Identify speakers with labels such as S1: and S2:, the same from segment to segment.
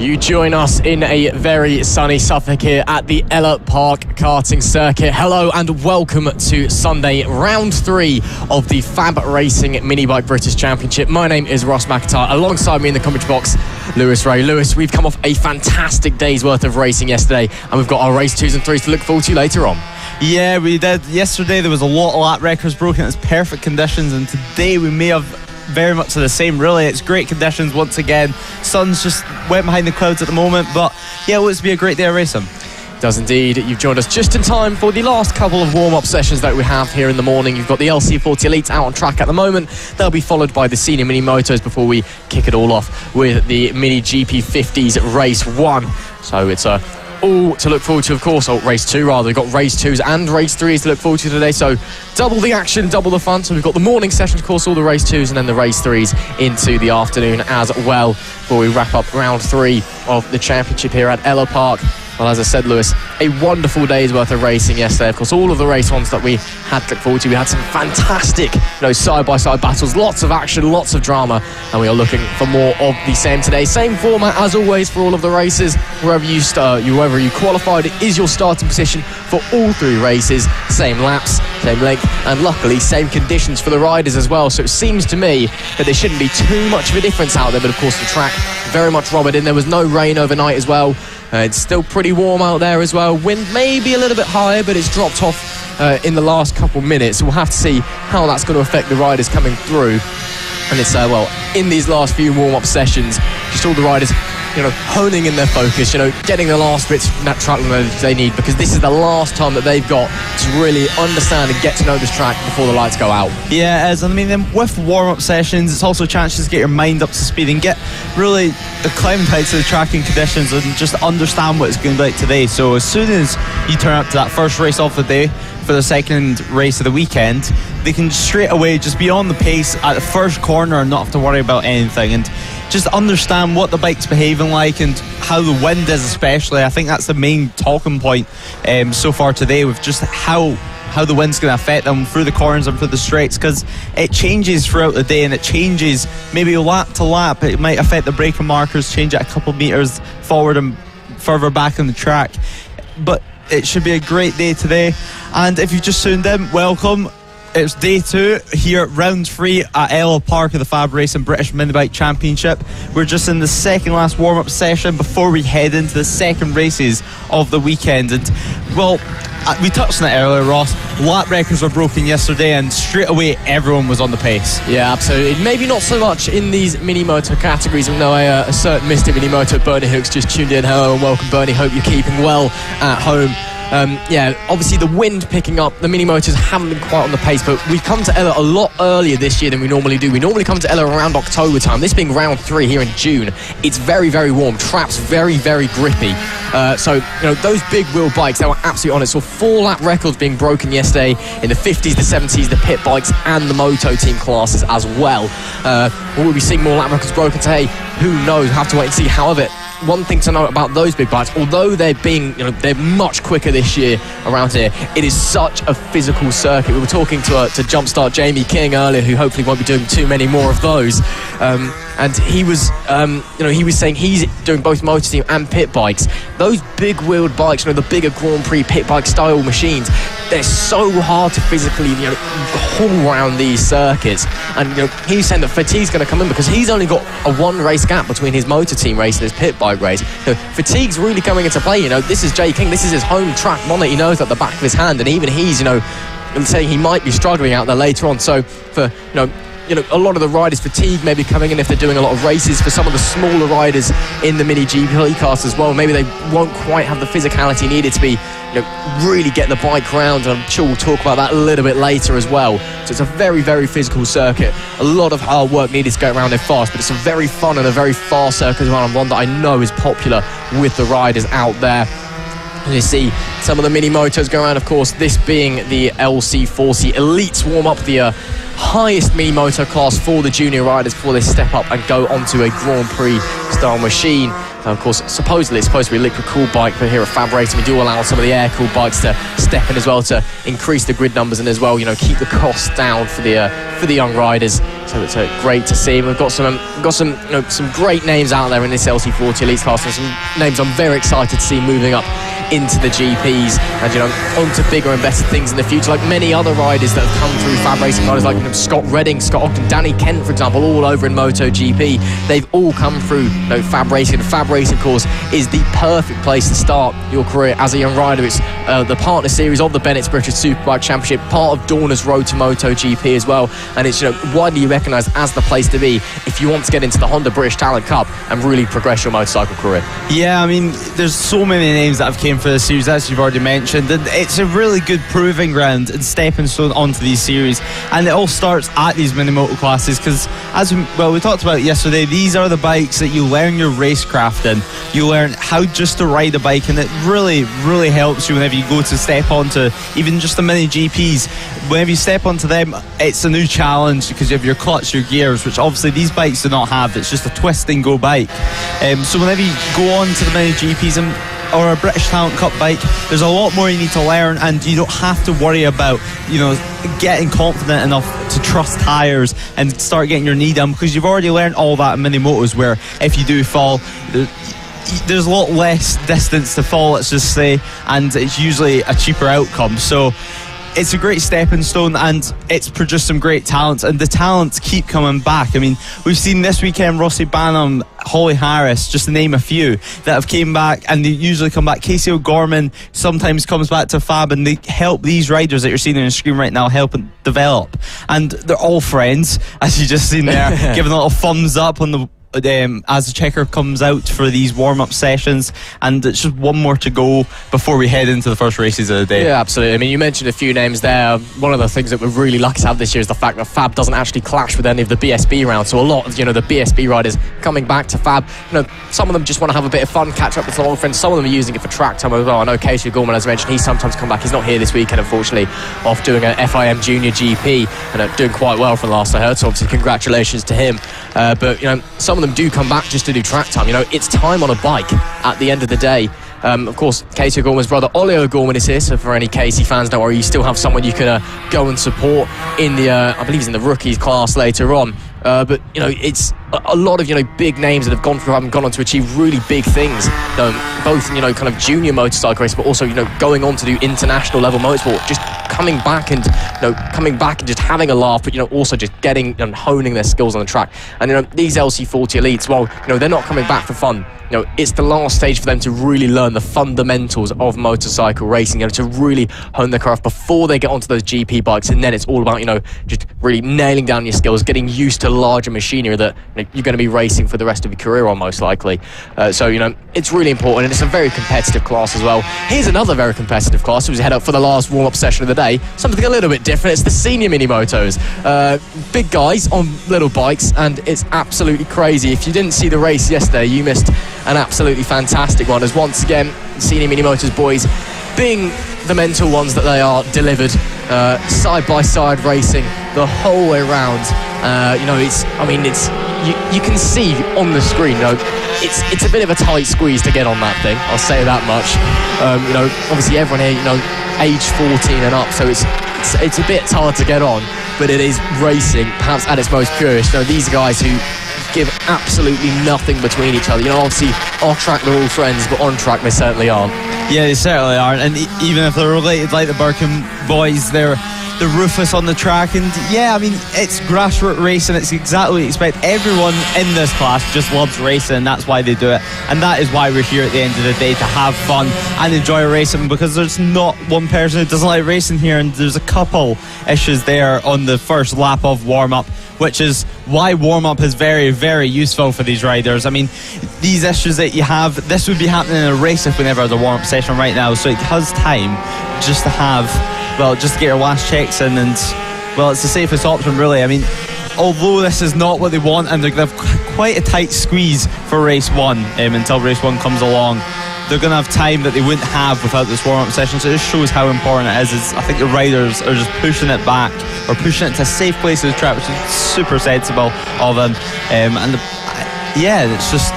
S1: You join us in a very sunny Suffolk here at the Ellough Park karting circuit. Hello and welcome to Sunday, round 3 of the FAB-Racing Mini Bike British Championship. My name is Ross McCartney. Alongside me in the commentary box, Lewis Ray. Lewis, we've come off a fantastic day's worth of racing yesterday, and we've got our race 2s and 3s to look forward to later on.
S2: Yeah, we did. Yesterday there was a lot of lap records broken. It was perfect conditions, and today we may have very much the same, really. It's great conditions once again. Sun's just went behind the clouds at the moment, but yeah, well, it's be a great day of racing.
S1: Does indeed. You've joined us just in time for the last couple of warm-up sessions that we have here in the morning. You've got the LC40 Elites out on track at the moment. They'll be followed by the senior mini motos before we kick it all off with the mini GP 50s race 1. So it's all to look forward to, of course. Race 2 rather. We've got race 2s and race 3s to look forward to today, so double the action, double the fun. So we've got the morning session, of course, all the race 2s, and then the race 3s into the afternoon as well, before we wrap up round 3 of the championship here at Ellough Park. Well, as I said, Lewis, a wonderful day's worth of racing yesterday. Of course, all of the race ones that we had to look forward to. We had some fantastic, side-by-side battles, lots of action, lots of drama, and we are looking for more of the same today. Same format as always for all of the races. Wherever you qualified, it is your starting position for all 3 races. Same laps, same length, and luckily same conditions for the riders as well. So it seems to me that there shouldn't be too much of a difference out there. But of course, the track very much rubbered in. There was no rain overnight as well. It's still pretty warm out there as well. Wind may be a little bit higher, but it's dropped off in the last couple minutes. We'll have to see how that's going to affect the riders coming through. And it's, in these last few warm-up sessions, just all the riders, honing in their focus, getting the last bits of that track knowledge they need, because this is the last time that they've got to really understand and get to know this track before the lights go out. Yeah, it is. And then with warm-up sessions, it's also a chance to get your mind up to speed and get really acclimatised to the tracking conditions and just understand what it's going to be like today. So as soon as you turn up to that first race of the day for the second race of the weekend, they can straight away just be on the pace at the first corner and not have to worry about anything, and just understand what the bike's behaving like and how the wind is, especially. I think that's the main talking point so far today, with just how the wind's going to affect them through the corners and through the straights, because it changes throughout the day, and it changes maybe lap to lap. It might affect the braking markers, change it a couple meters forward and further back on the track, but it should be a great day today. And if you've just tuned in, welcome. It's day 2 here, round 3 at Ellough Park of the FAB-Racing British Mini Bike Championship. We're just in the second last warm-up session before we head into the second races of the weekend. And, well, we touched on it earlier, Ross. Lap records were broken yesterday, and straight away everyone was on the pace. Yeah, absolutely. Maybe not so much in these mini moto categories. We know a certain Mr. Mini Moto, Bernie Hooks, just tuned in. Hello and welcome, Bernie. Hope you're keeping well at home. Obviously the wind picking up, the mini motors haven't been quite on the pace, but we've come to Ellough a lot earlier this year than we normally do. We normally come to Ellough around October time. This being round 3 here in June, it's very, very warm. Trap's very, very grippy. Those big wheel bikes, they were absolutely on it. So 4 lap records being broken yesterday in the 50s, the 70s, the pit bikes, and the moto team classes as well. Will we be seeing more lap records broken today? Who knows? We'll have to wait and see. However, one thing to note about those big bikes, although they're much quicker this year around here, it is such a physical circuit. We were talking to Jumpstart Jamie King earlier, who hopefully won't be doing too many more of those. And he was saying he's doing both motor team and pit bikes. Those big wheeled bikes, the bigger Grand Prix pit bike style machines, they're so hard to physically haul around these circuits. And he's saying that fatigue's going to come in, because he's only got a 1 race gap between his motor team race and his pit bike race. Fatigue's really coming into play. This is Jay King, this is his home track monitor. He knows at the back of his hand, and even he's saying he might be struggling out there later on. So for a lot of the riders' fatigue may be coming in if they're doing a lot of races. For some of the smaller riders in the mini GP cast as well, maybe they won't quite have the physicality needed to be really get the bike round, and I'm sure we'll talk about that a little bit later as well. So it's a very, very physical circuit. A lot of hard work needed to go around there fast, but it's a very fun and a very fast circuit as well, and one that I know is popular with the riders out there. You see some of the mini motos go around, of course, this being the LC40 Elites warm-up, the highest mini moto class for the junior riders before they step up and go onto a Grand Prix style machine. Of course, supposedly it's supposed to be a liquid-cooled bike, but here at FAB-Racing we do allow some of the air-cooled bikes to step in as well to increase the grid numbers and as well, keep the costs down for the for the young riders. So it's great to see. We've got some great names out there in this LC40 Elite class, and some names I'm very excited to see moving up into the GPs and onto bigger and better things in the future, like many other riders that have come through FAB-Racing, riders like Scott Redding, Scott Ogden, Danny Kent, for example, all over in MotoGP. They've all come through FAB-Racing. The FAB-Racing course is the perfect place to start your career as a young rider. It's the partner series of the Bennett's British Superbike Championship, part of Dorna's Road to MotoGP as well, and it's widely recognised as the place to be if you want to get into the Honda British Talent Cup and really progress your motorcycle career.
S2: Yeah, I mean, there's so many names that have came for the series, as you've already mentioned, and it's a really good proving ground and stepping stone onto these series, and it all starts at these mini moto classes, because as we talked about yesterday, these are the bikes that you learn your racecraft in. You learn how just to ride a bike, and it really helps you whenever you go to step onto even just the mini GPs. Whenever you step onto them, it's a new challenge because you have your clutch, your gears, which obviously these bikes do not have. It's just a twist and go bike. So whenever you go on to the mini GPs or a British Talent Cup bike, there's a lot more you need to learn, and you don't have to worry about getting confident enough to trust tyres and start getting your knee down, because you've already learned all that in mini motos, where if you do fall, there's a lot less distance to fall, let's just say, and it's usually a cheaper outcome. So it's a great stepping stone, and it's produced some great talents, and the talents keep coming back. I mean, we've seen this weekend Rossi Banham, Holly Harris, just to name a few, that have came back, and they usually come back. Casey O'Gorman sometimes comes back to Fab, and they help these riders that you're seeing on the screen right now help and develop, and they're all friends, as you just seen there, giving a little thumbs up on the as the checker comes out for these warm-up sessions, and it's just one more to go before we head into the first races of the day.
S1: Yeah, absolutely. I mean, you mentioned a few names there. One of the things that we're really lucky to have this year is the fact that Fab doesn't actually clash with any of the BSB rounds. So a lot of the BSB riders coming back to Fab, some of them just want to have a bit of fun, catch up with some old friends. Some of them are using it for track time as well. I know Casey Gorman, as mentioned, he's sometimes come back. He's not here this weekend, unfortunately, off doing a FIM Junior GP and doing quite well from the last I heard. So obviously, congratulations to him. But some of them do come back just to do track time. It's time on a bike at the end of the day. Of course, Casey O'Gorman's brother Ollie O'Gorman is here, so for any Casey fans, don't worry, you still have someone you can go and support in the I believe he's in the rookies class later on. But it's a lot of big names that have gone through, haven't gone on to achieve really big things, both in kind of junior motorcycle race, but also going on to do international level motorsport, just coming back and just having a laugh, but also just getting and honing their skills on the track. And these LC40 elites, well, they're not coming back for fun. It's the last stage for them to really learn the fundamentals of motorcycle racing, to really hone their craft before they get onto those GP bikes, and then it's all about just really nailing down your skills, getting used to larger machinery that you're going to be racing for the rest of your career on, most likely. So it's really important, and it's a very competitive class as well. Here's another very competitive class as we head up for the last warm-up session of the day, something a little bit different. It's the senior mini motos, big guys on little bikes, and it's absolutely crazy. If you didn't see the race yesterday, you missed an absolutely fantastic one, as once again senior mini motors boys, being the mental ones that they are, delivered side by side racing the whole way around. You can see on the screen, it's a bit of a tight squeeze to get on that thing, I'll say that much. Obviously everyone here age 14 and up, so it's a bit hard to get on, but it is racing perhaps at its most purest. These guys who give absolutely nothing between each other. Obviously off track they're all friends, but on track they certainly aren't.
S2: Yeah, they certainly aren't, and even if they're related like the Birkin boys, they're ruthless on the track. And yeah, I mean, it's grassroots racing, it's exactly what you expect. Everyone in this class just loves racing, and that's why they do it, and that is why we're here at the end of the day, to have fun and enjoy racing, because there's not one person who doesn't like racing here, and there's a couple issues there on the first lap of warm-up, which is why warm-up is very, very useful for these riders. I mean, these issues that you have, this would be happening in a race if we never had a warm-up session right now, so it has time just to have, just to get your last checks in, and it's the safest option really. I mean, although this is not what they want, and they're going to have quite a tight squeeze for race one, until race one comes along, they're going to have time that they wouldn't have without this warm-up session. So it just shows how important it is. I think the riders are just pushing it back, or pushing it to a safe place of the track, which is super sensible of them. It's just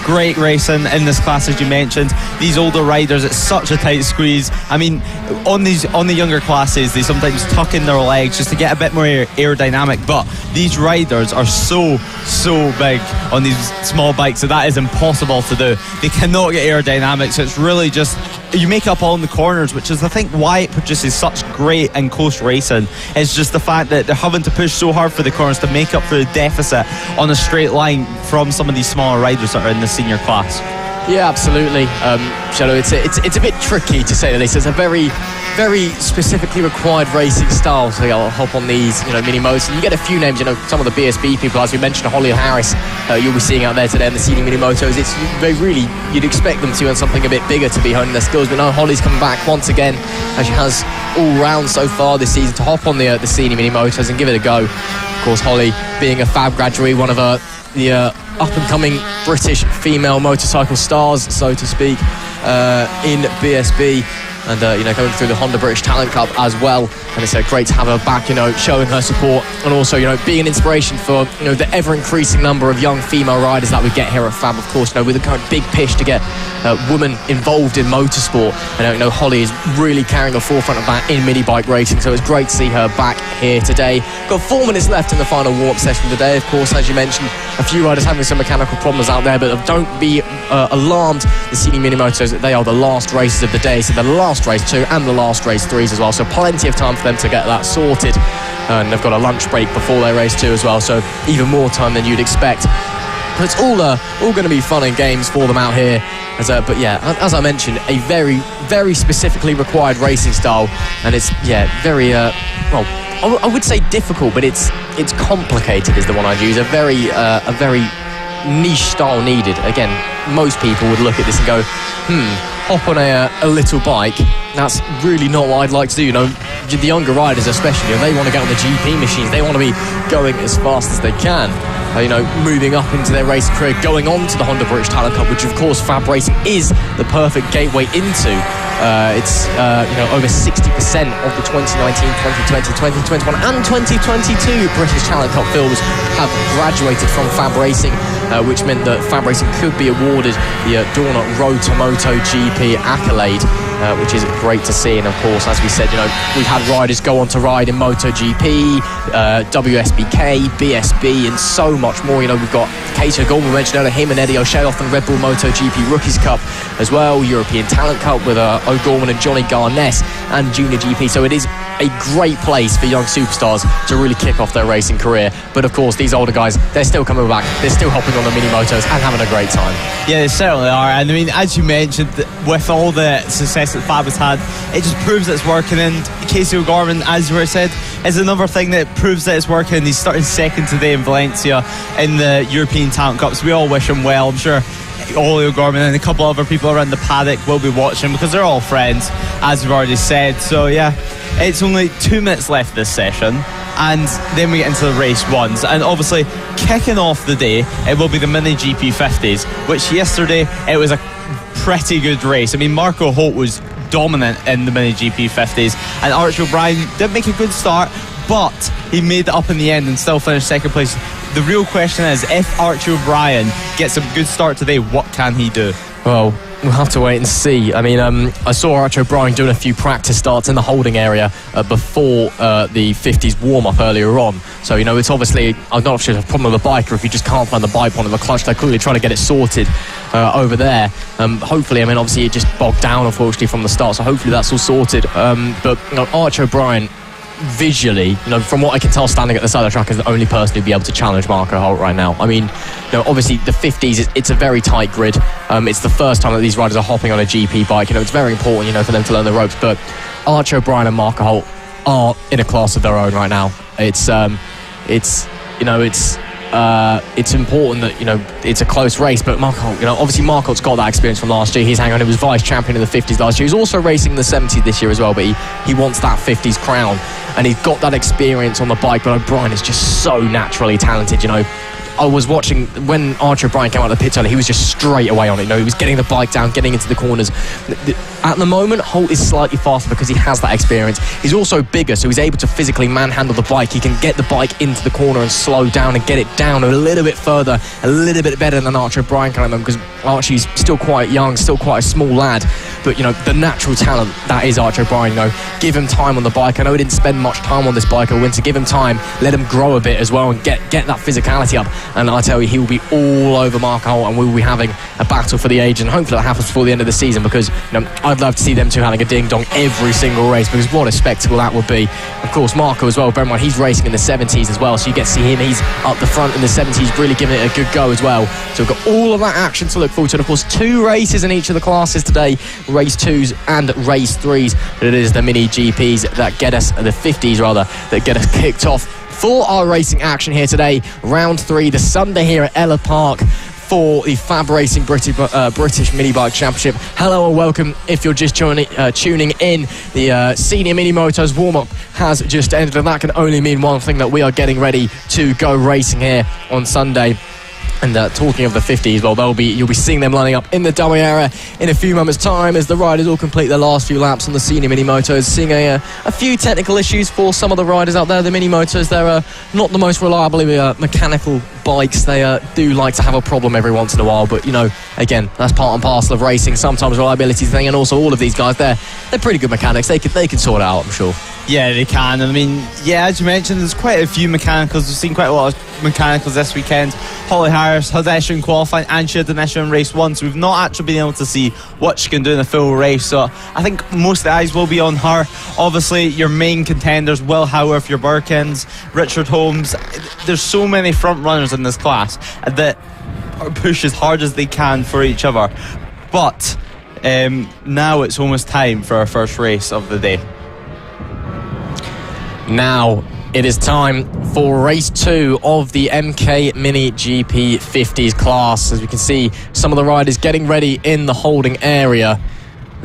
S2: great racing in this class, as you mentioned. These older riders, it's such a tight squeeze. I mean, on the younger classes, they sometimes tuck in their legs just to get a bit more aerodynamic, but these riders are so big on these small bikes that is impossible to do. They cannot get aerodynamic, so it's really just you make up all in the corners, which is I think why it produces such great and close racing. It's just the fact that they're having to push so hard for the corners to make up for the deficit on a straight line from some of these smaller riders that are in the senior class.
S1: Yeah, absolutely. Shadow, it's a bit tricky to say the least. It's a very specifically required racing style. So I'll hop on these, mini motos. And you get a few names, some of the BSB people, as we mentioned, Holly and Harris, you'll be seeing out there today in the senior mini motos. You'd expect them to, and something a bit bigger to be honing their skills. But no, Holly's coming back once again, as she has all round so far this season, to hop on the senior mini motos and give it a go. Of course, Holly being a FAB graduate, one of the up-and-coming British female motorcycle stars, so to speak, in BSB, and going through the Honda British Talent Cup as well. And it's great to have her back, showing her support, and also being an inspiration for the ever-increasing number of young female riders that we get here at FAB. Of course, with a kind of big push to get women involved in motorsport, and Holly is really carrying the forefront of that in mini bike racing. So it's great to see her back here today. Got 4 minutes left in the final warm-up session today. Of course, as you mentioned, a few riders having some mechanical problems out there, but don't be alarmed. The senior mini motos, they are the last races of the day, so the last race 2 and the last race 3s as well, so plenty of time for them to get that sorted, and they've got a lunch break before their race 2 as well, so even more time than you'd expect. But it's all going to be fun and games for them out here. But yeah, as I mentioned, a very specifically required racing style, and it's very I would say difficult, but it's complicated is the one I'd use. A very niche style needed. Again, most people would look at this and go, hop on a little bike. That's really not what I'd like to do. The younger riders especially, they want to get on the GP machines. They want to be going as fast as they can. Moving up into their racing career, going on to the Honda British Talent Cup, which of course FAB-Racing is the perfect gateway into. It's over 60% of the 2019, 2020, 2021 and 2022 British Talent Cup films have graduated from FAB-Racing, which meant that FAB-Racing could be awarded the Dorna Road to MotoGP accolade, which is great to see. And of course, as we said, we've had riders go on to ride in MotoGP, WSBK, BSB and so much more. We've got Kato Gorman mentioned earlier, him and Eddie O'Shea off in Red Bull MotoGP Rookies Cup as well, European Talent Cup with O'Gorman and Johnny Garness and Junior GP. So it is a great place for young superstars to really kick off their racing career. But of course, these older guys, they're still coming back, they're still hopping on the mini motos and having a great time.
S2: Yeah, they certainly are. And I mean, as you mentioned, with all the success that FAB has had, it just proves that it's working. And Casey O'Gorman, as you said, is another thing that proves that it's working. He's starting second today in Valencia in the European Talent Cups. We all wish him well. I'm sure Ollie O'Gorman and a couple other people around the paddock will be watching because they're all friends, as we've already said. So yeah, it's only 2 minutes left this session, and then we get into the race ones. And obviously, kicking off the day, it will be the Mini GP 50s, which yesterday it was a pretty good race. I mean, Marco Holt was dominant in the Mini GP 50s, and Archie O'Brien didn't make a good start, but he made it up in the end and still finished second place. The real question is, if Archie O'Brien gets a good start today, what can he do?
S1: Well, we'll have to wait and see. I mean, I saw Archie O'Brien doing a few practice starts in the holding area before the 50s warm-up earlier on. So, it's obviously, I'm not sure it's a problem with the biker if you just can't find the bike on the clutch. They're clearly trying to get it sorted over there. Hopefully, I mean, obviously it just bogged down, unfortunately, from the start. So hopefully that's all sorted. But, Archie O'Brien, visually, from what I can tell standing at the side of the track, is the only person who'd be able to challenge Marco Holt right now. I mean, obviously the 50s, it's a very tight grid. It's the first time that these riders are hopping on a GP bike. It's very important, for them to learn the ropes. But Archie O'Brien and Marco Holt are in a class of their own right now. It's important that it's a close race, but Marco Holt, obviously Marco Holt's got that experience from last year. He's hanging on, he was vice champion in the 50s last year. He's also racing in the 70s this year as well, but he wants that 50s crown, and he's got that experience on the bike. But O'Brien is just so naturally talented. I was watching when Archie O'Brien came out of the pit early, he was just straight away on it. He was getting the bike down, getting into the corners. At the moment, Holt is slightly faster because he has that experience. He's also bigger, so he's able to physically manhandle the bike. He can get the bike into the corner and slow down and get it down a little bit further, a little bit better than Archie O'Brien can at the moment, because Archie's still quite young, still quite a small lad. But, the natural talent, that is Archie O'Brien, give him time on the bike. I know he didn't spend much time on this bike over winter. Give him time, let him grow a bit as well and get that physicality up. And I tell you, he will be all over Mark Holt, and we will be having a battle for the age, and hopefully that happens before the end of the season, because I'd love to see them two having a ding-dong every single race, because what a spectacle that would be. Of course, Marco as well, bear in mind he's racing in the 70s as well, so you get to see him. He's up the front in the 70s, really giving it a good go as well. So we've got all of that action to look forward to, and of course 2 races in each of the classes today, race 2s and race 3s, but it is the mini GPs that get us, the 50s rather, that get us kicked off for our racing action here today. Round 3, the Sunday here at Ellough Park for the FAB-Racing British Mini Bike Championship. Hello and welcome. If you're just tuning in, the Senior Mini Motos warm-up has just ended, and that can only mean one thing, that we are getting ready to go racing here on Sunday. And talking of the 50s, well, you'll be seeing them lining up in the dummy area in a few moments' time as the riders all complete their last few laps on the Senior Mini Motos. Seeing a few technical issues for some of the riders out there. The Mini Motos, they're not the most reliable mechanical bikes. They do like to have a problem every once in a while, but again, that's part and parcel of racing. Sometimes reliability is the thing, and also all of these guys, they're pretty good mechanics. They can sort it out, I'm sure.
S2: Yeah, they can. And I mean, as you mentioned, there's quite a few mechanicals. We've seen quite a lot of mechanicals this weekend. Holly Harris had an issue in qualifying, and she had an issue in race 1, so we've not actually been able to see what she can do in the full race. So I think most of the eyes will be on her. Obviously, your main contenders, Will Howarth, your Birkins, Richard Holmes. There's so many front runners in this class that push as hard as they can for each other. But now it's almost time for our first race of the day. Now it is time for race 2 of the MK Mini GP 50s class. As we can see, some of the riders getting ready in the holding area.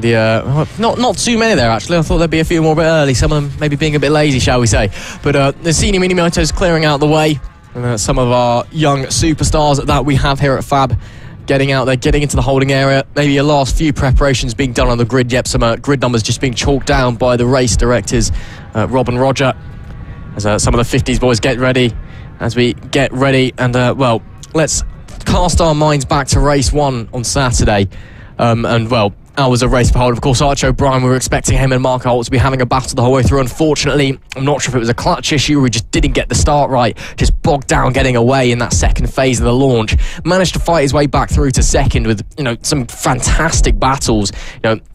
S2: Not too many there, actually. I thought there'd be a few more a bit early. Some of them maybe being a bit lazy, shall we say. But the Senior Mini Motos clearing out the way. And some of our young superstars that we have here at FAB getting out there, getting into the holding area. Maybe a last few preparations being done on the grid. Yep, some grid numbers just being chalked down by the race directors, Rob and Roger, as some of the 50s boys get ready. As we get ready, and let's cast our minds back to race 1 on Saturday. That was a race for Holt. Of course, Archie O'Brien, we were expecting him and Mark Holt to be having a battle the whole way through. Unfortunately, I'm not sure if it was a clutch issue or he just didn't get the start right. Just bogged down getting away in that second phase of the launch. Managed to fight his way back through to second with, some fantastic battles,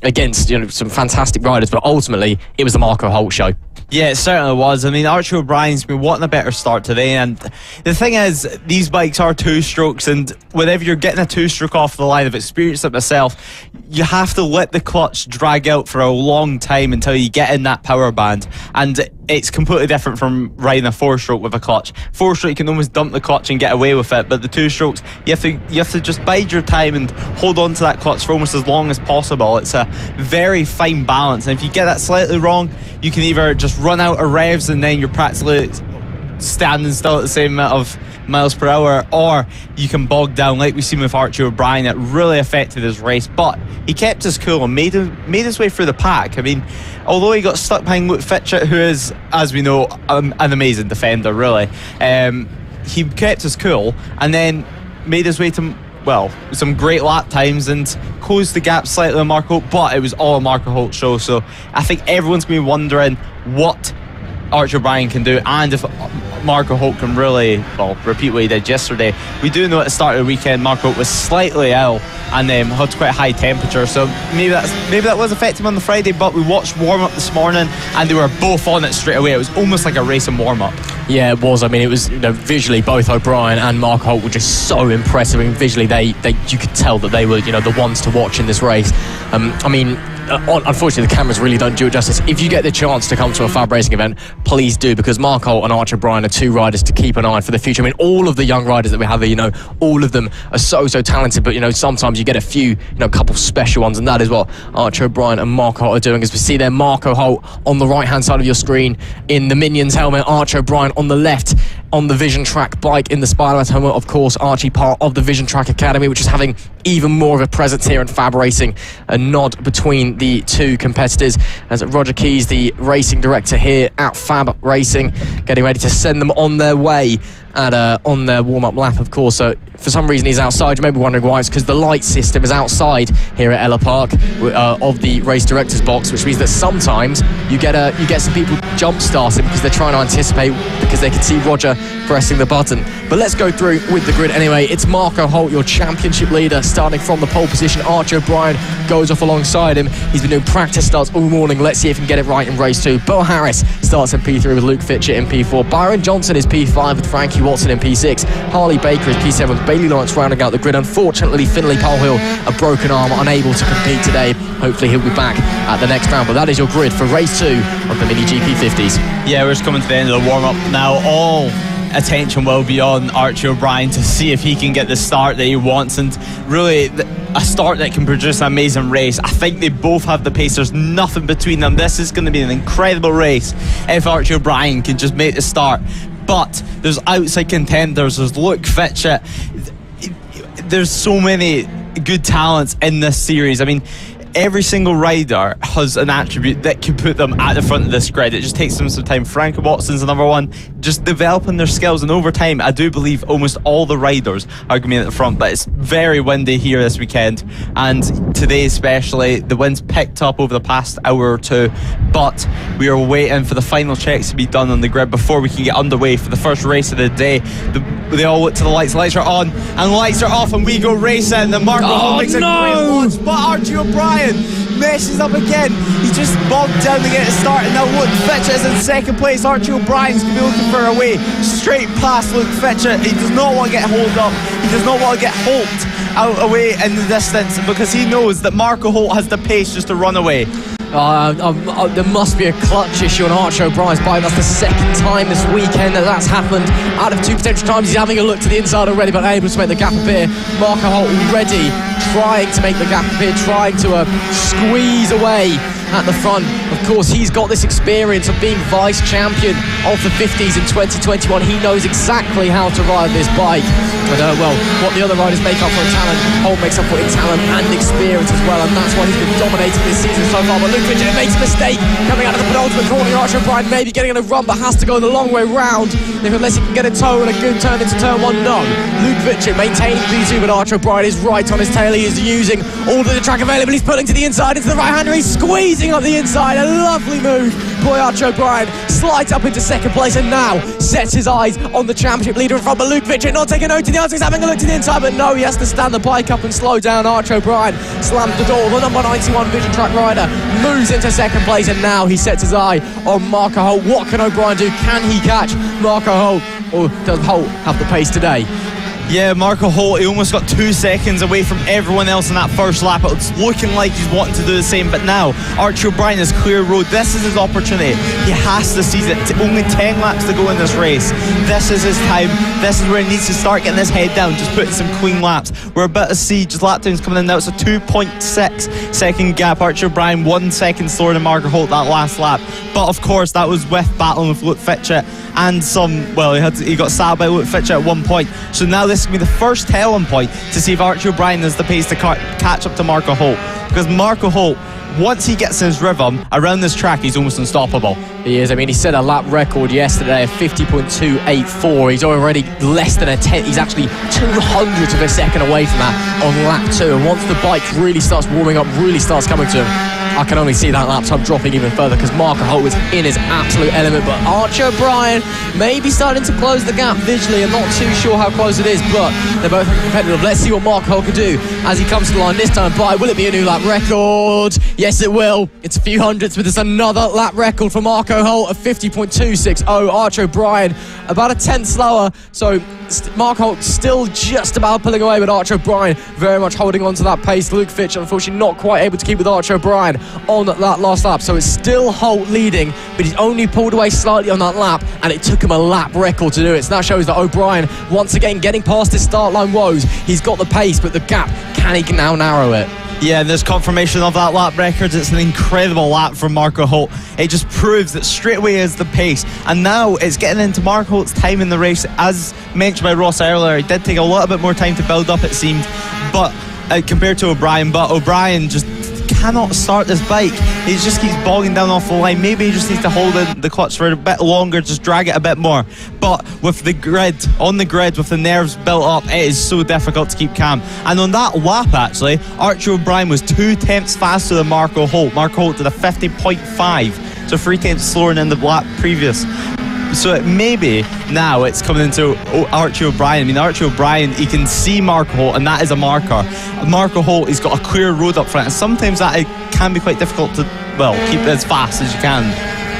S2: against, some fantastic riders. But ultimately, it was the Marco Holt show. Yeah, it certainly was. I mean, Archie O'Brien's been wanting a better start today, and the thing is, these bikes are 2-strokes, and whenever you're getting a 2-stroke off the line, I've experienced it myself, you have to let the clutch drag out for a long time until you get in that power band, and it's completely different from riding a 4-stroke with a clutch. 4-stroke, you can almost dump the clutch and get away with it, but the 2-strokes, you have to just bide your time and hold on to that clutch for almost as long as possible. It's a very fine balance, and if you get that slightly wrong, you can either just run out of revs and then you're practically standing still at the same amount of miles per hour, or you can bog down like we've seen with Archie O'Brien. It really affected his race, but he kept his cool and made his way through the pack. I mean, although he got stuck behind Luke Fitchett, who is, as we know, an amazing defender, really, he kept his cool and then made his way to some great lap times and closed the gap slightly on Marco Holt, but it was all a Marco Holt show. So I think everyone's been wondering what Archie O'Brien can do, and if Marco Holt can really repeat what he did yesterday. We do know at the start of the weekend Marco Holt was slightly ill and had quite a high temperature, so maybe that was affecting him on the Friday, but we watched warm-up this morning and they were both on it straight away. It was almost like a racing warm-up. Yeah, it was. I mean, it was, visually both O'Brien and Marco Holt were just so impressive. I mean, visually you could tell that they were the ones to watch in this race. Unfortunately, the cameras really don't do it justice. If you get the chance to come to a FAB-Racing event, please do, because Mark Holt and Archie O'Brien are 2 riders to keep an eye on for the future. I mean, all of the young riders that we have here, all of them are so talented, but sometimes you get a few, couple special ones, and that is what Archie O'Brien and Mark Holt are doing. As we see there, Marco Holt on the right-hand side of your screen in the Minions helmet, Archie O'Brien on the left on the Vision Track bike in the Spider-Man helmet. Of course, Archie part of the Vision Track Academy, which is having
S1: even more of a presence here in FAB-Racing. A nod between the two competitors as Roger Keys, the racing director here at FAB-Racing, getting ready to send them on their way on their warm-up lap, of course. So for some reason he's outside. You may be wondering why. It's because the light system is outside here at Ellough Park of the race director's box, which means that sometimes you get some people jump starting because they're trying to anticipate, because they can see Roger pressing the button. But let's go through with the grid anyway. It's Marco Holt, your championship leader, starting from the pole position. Archie O'Brien goes off alongside him. He's been doing practice starts all morning. Let's see if he can get it right in race 2. Bo Harris starts in P3 with Luke Fitcher in P4. Byron Johnson is P5 with Frankie Watson in P6. Harley Baker is P7 with Bailey Lawrence rounding out the grid. Unfortunately, Finlay Powell, a broken arm, unable to compete today. Hopefully he'll be back at the next round. But that is your grid for race 2 of the Mini GP 50s.
S2: Yeah, we're just coming to the end of the warm-up now. All attention will be on Archie O'Brien to see if he can get the start that he wants, and really a start that can produce an amazing race. I think they both have the pace. There's nothing between them. This is going to be an incredible race if Archie O'Brien can just make the start. But there's outside contenders. There's Luke Fitcher. There's so many good talents in this series. I mean, every single rider has an attribute that can put them at the front of this grid. It just takes them some time. Frankie Watson's another one, just developing their skills, and over time I do believe almost all the riders are going to be at the front. But it's very windy here this weekend, and today especially. The wind's picked up over the past hour or two, but we are waiting for the final checks to be done on the grid before we can get underway for the first race of the day. They all look to the lights. Lights are on and lights are off, and we go racing. The Marco Holt makes a great launch, but Archie O'Brien messes up again. He just bobbed down to get it started. Now Luke Fitcher is in second place. Archie O'Brien's going to be looking for a way straight past Luke Fitcher. He does not want to get Holt up. He does not want to get Holt out away in the distance, because he knows that Marco Holt has the pace just to run away.
S1: There must be a clutch issue on Archie O'Brien's bike. That's the second time this weekend that that's happened. Out of 2 potential times, he's having a look to the inside already, but able to make the gap appear. Marco Holt already trying to make the gap appear, trying to squeeze away at the front. Of course, he's got this experience of being vice champion of the 50s in 2021. He knows exactly how to ride this bike. But what the other riders make up for in talent, Holt makes up for in talent and experience as well, and that's why he's been dominating this season so far. But Luke Fitcher makes a mistake coming out of the penultimate corner. Archie O'Brien maybe getting in a run, but has to go the long way round unless he can get a toe and a good turn into turn 1. No, Luke Fitcher maintaining P2, but Archie O'Brien is right on his tail. He is using all of the track available. He's pulling to the inside, into the right hander. He's squeezing up the inside. A lovely move. Boy, Archie O'Brien slides up into second place and now sets his eyes on the championship leader in front. But Luke Fitcher not taking note to the outside. He's having a look to the inside, but no, he has to stand the bike up and slow down. Archie O'Brien slams the door. The number 91 Vision Track rider moves into second place, and now he sets his eye on Marco Holt. What can O'Brien do? Can he catch Marco Holt, or does Holt have the pace today?
S2: Yeah, Marco Holt, he almost got 2 seconds away from everyone else in that first lap. It's looking like he's wanting to do the same, but now Archie O'Brien has clear road. This is his opportunity. He has to seize it. Only 10 laps to go in this race. This is his time. This is where he needs to start getting his head down, just putting some clean laps. We're about to see just lap times coming in now. It's a 2.6 second gap. Archie O'Brien 1 second slower than Marco Holt that last lap. But of course, that was with battling with Luke Fitcher and he got saddled by Luke Fitcher at one point. So now this is going to be the first telling point to see if Archie O'Brien has the pace to catch up to Marco Holt, because Marco Holt, once he gets in his rhythm around this track, he's almost unstoppable.
S1: He is. I mean, he set a lap record yesterday of 50.284. He's already less than a 10. He's actually 200th of a second away from that on lap 2. And once the bike really starts warming up, really starts coming to him, I can only see that lap time dropping even further, because Marco Holt was in his absolute element. But Archie O'Brien may be starting to close the gap visually. I'm not too sure how close it is, but they're both competitive. Let's see what Marco Holt can do as he comes to the line this time by. Will it be a new lap record? Yes, it will. It's a few hundredths, but it's another lap record for Marco Holt of 50.260. Archie O'Brien about a tenth slower. So Marco Holt still just about pulling away, but Archie O'Brien very much holding on to that pace. Luke Fitcher unfortunately not quite able to keep with Archie O'Brien on that last lap. So it's still Holt leading, but he's only pulled away slightly on that lap, and it took him a lap record to do it. So that shows that O'Brien once again getting past his start line woes. He's got the pace, but the gap, can he now narrow it?
S2: Yeah, and there's confirmation of that lap record. It's an incredible lap from Marco Holt. It just proves that straight away is the pace. And now it's getting into Marco Holt's time in the race. As mentioned by Ross earlier, it did take a little bit more time to build up, it seemed. But compared to O'Brien, but O'Brien just cannot start this bike. He just keeps bogging down off the line. Maybe he just needs to hold in the clutch for a bit longer, just drag it a bit more. But with the grid, with the nerves built up, it is so difficult to keep calm. And on that lap, actually, Archie O'Brien was 2 tenths faster than Marco Holt. Marco Holt did a 50.5, so 3 tenths slower than the lap previous. So maybe now it's coming into Archie O'Brien. I mean, Archie O'Brien, he can see Marco Holt, and that is a marker. Marco Holt, he's got a clear road up front, and sometimes that it can be quite difficult to, well, keep it as fast as you can.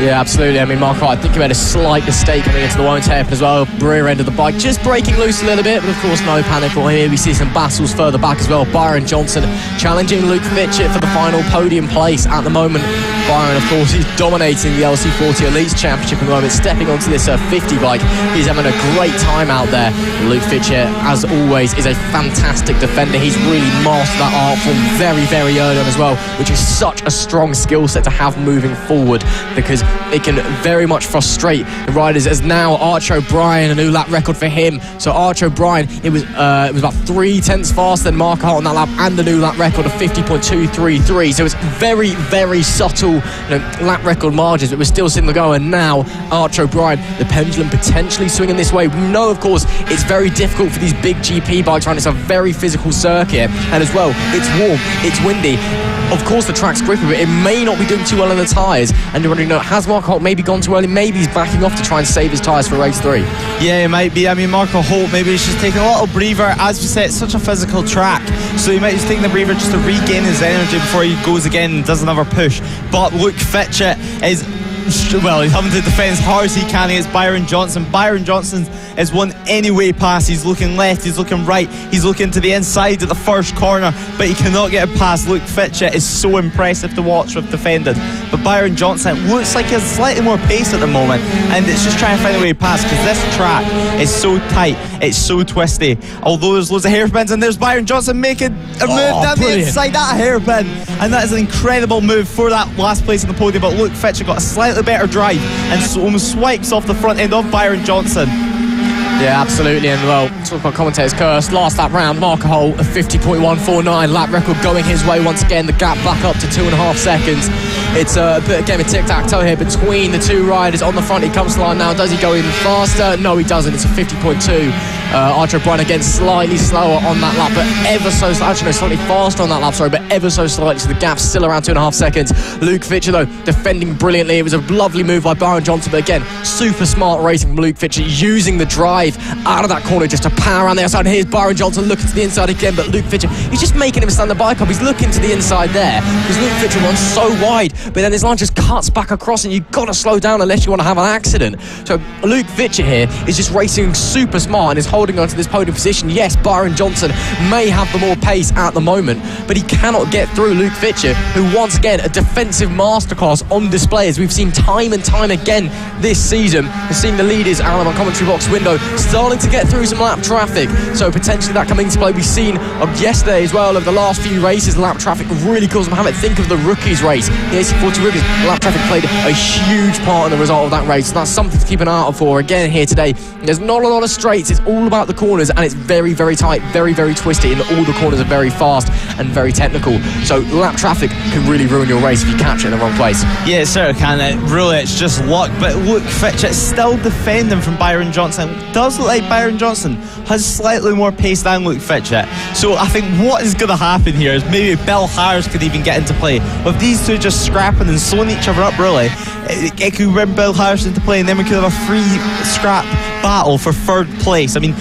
S1: Yeah, absolutely. I mean, Marco, I think he made a slight mistake coming into the won't hairpin as well. Rear end of the bike just breaking loose a little bit, but of course no panic or here. We see some battles further back as well. Byron Johnson challenging Luke Fitchett for the final podium place at the moment. Byron, of course, he's dominating the LC40 Elites Championship at the moment, stepping onto this 50 bike. He's having a great time out there. Luke Fitchett, as always, is a fantastic defender. He's really mastered that art form very, very early on as well, which is such a strong skill set to have moving forward, because it can very much frustrate the riders. As now Archie O'Brien, a new lap record for him. So Archie O'Brien, it was about 3 tenths faster than Marco Holt on that lap, and the new lap record of 50.233. So it's very, very subtle, lap record margins, but we're still seeing the go. And now Archie O'Brien, the pendulum potentially swinging this way. We know, of course, it's very difficult for these big GP bikes, right? It's a very physical circuit, and as well, it's warm, it's windy. Of course, the track's grippy, but it may not be doing too well on the tyres. And you're wondering, has Marco Holt maybe gone too early? Maybe he's backing off to try and save his tyres for race 3.
S2: Yeah, it might be. I mean, Marco Holt, maybe he's just taking a little breather. As we said, it's such a physical track, so he might just take the breather just to regain his energy before he goes again and does another push. But Luke Fitchett is, well, he's having to defend as hard as he can against Byron Johnson. Byron Johnson is one anyway pass. He's looking left, he's looking right, he's looking to the inside at the first corner, but he cannot get it past. Luke Fitchett is so impressive to watch with defended. But Byron Johnson looks like he has slightly more pace at the moment, and it's just trying to find a way past, because this track is so tight, it's so twisty. Although there's loads of hairpins, and there's Byron Johnson making a move down the inside that hairpin, and that is an incredible move for that last place on the podium. But Luke Fitchett got a slightly better drive and almost swipes off the front end of Byron Johnson.
S1: Yeah, absolutely. And well, talk about commentator's curse. Last lap round, Marco Holt, a 50.149 lap record going his way once again. The gap back up to 2.5 seconds. It's a bit of game of tic-tac-toe here between the two riders on the front. He comes to the line now. Does he go even faster? No, he doesn't. It's a 50.2. Archie O'Brien again slightly slower on that lap, but ever so actually no, slightly faster on that lap, sorry, but ever so slightly. So the gap's still around 2.5 seconds. Luke Fitchett though defending brilliantly. It was a lovely move by Byron Johnson, but again, super smart racing from Luke Fitchett, using the drive out of that corner just to power around the outside. And here's Byron Johnson looking to the inside again, but Luke Fitchett, he's just making him stand the bike up. He's looking to the inside there because Luke Fitchett runs so wide, but then his line just cuts back across, and you've got to slow down unless you want to have an accident. So Luke Fitchett here is just racing super smart and is holding on to this podium position. Yes, Byron Johnson may have the more pace at the moment, but he cannot get through Luke Fitchett, who once again a defensive masterclass on display, as we've seen time and time again this season. We're seeing the leaders out of our commentary box window starting to get through some lap traffic, so potentially that coming into play. We've seen yesterday as well, of the last few races, lap traffic really caused them havoc. Think of the rookies race, the AC40 rookies. Lap traffic played a huge part in the result of that race, so that's something to keep an eye out for. Again here today, there's not a lot of straights, it's all about the corners, and it's very, very tight, very, very twisty, and all the corners are very fast and very technical. So lap traffic can really ruin your race if you catch it in the wrong place.
S2: Yeah, it certainly can. Really, it's just luck. But Luke Fitchett still defending from Byron Johnson. It does look like Byron Johnson has slightly more pace than Luke Fitchett. So I think what is going to happen here is maybe Bill Harris could even get into play. With these two just scrapping and slowing each other up, really, it could bring Bill Harris into play, and then we could have a free scrap battle for third place. I mean,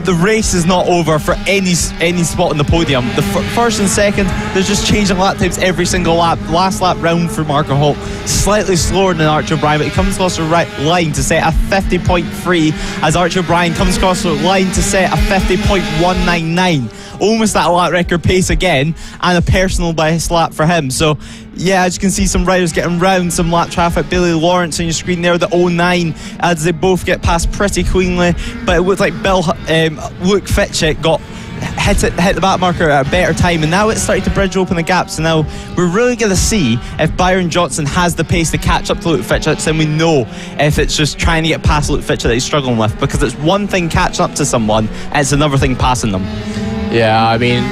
S2: the race is not over for any spot on the podium. The first and second, they're just changing lap times every single lap. Last lap round for Marco Holt, slightly slower than Archie O'Brien, but he comes across the right line to set a 50.3, as Archie O'Brien comes across the line to set a 50.199. Almost that lap record pace again, and a personal best lap for him. So yeah, as you can see, some riders getting round some lap traffic. Billy Lawrence on your screen there, the 09, as they both get past pretty cleanly. But it looked like Luke Fitchett got hit the back marker at a better time, and now it's starting to bridge open the gap. So now we're really going to see if Byron Johnson has the pace to catch up to Luke Fitchett, then we know if it's just trying to get past Luke Fitchett that he's struggling with, because it's one thing catching up to someone, and it's another thing passing them.
S1: Yeah, I mean,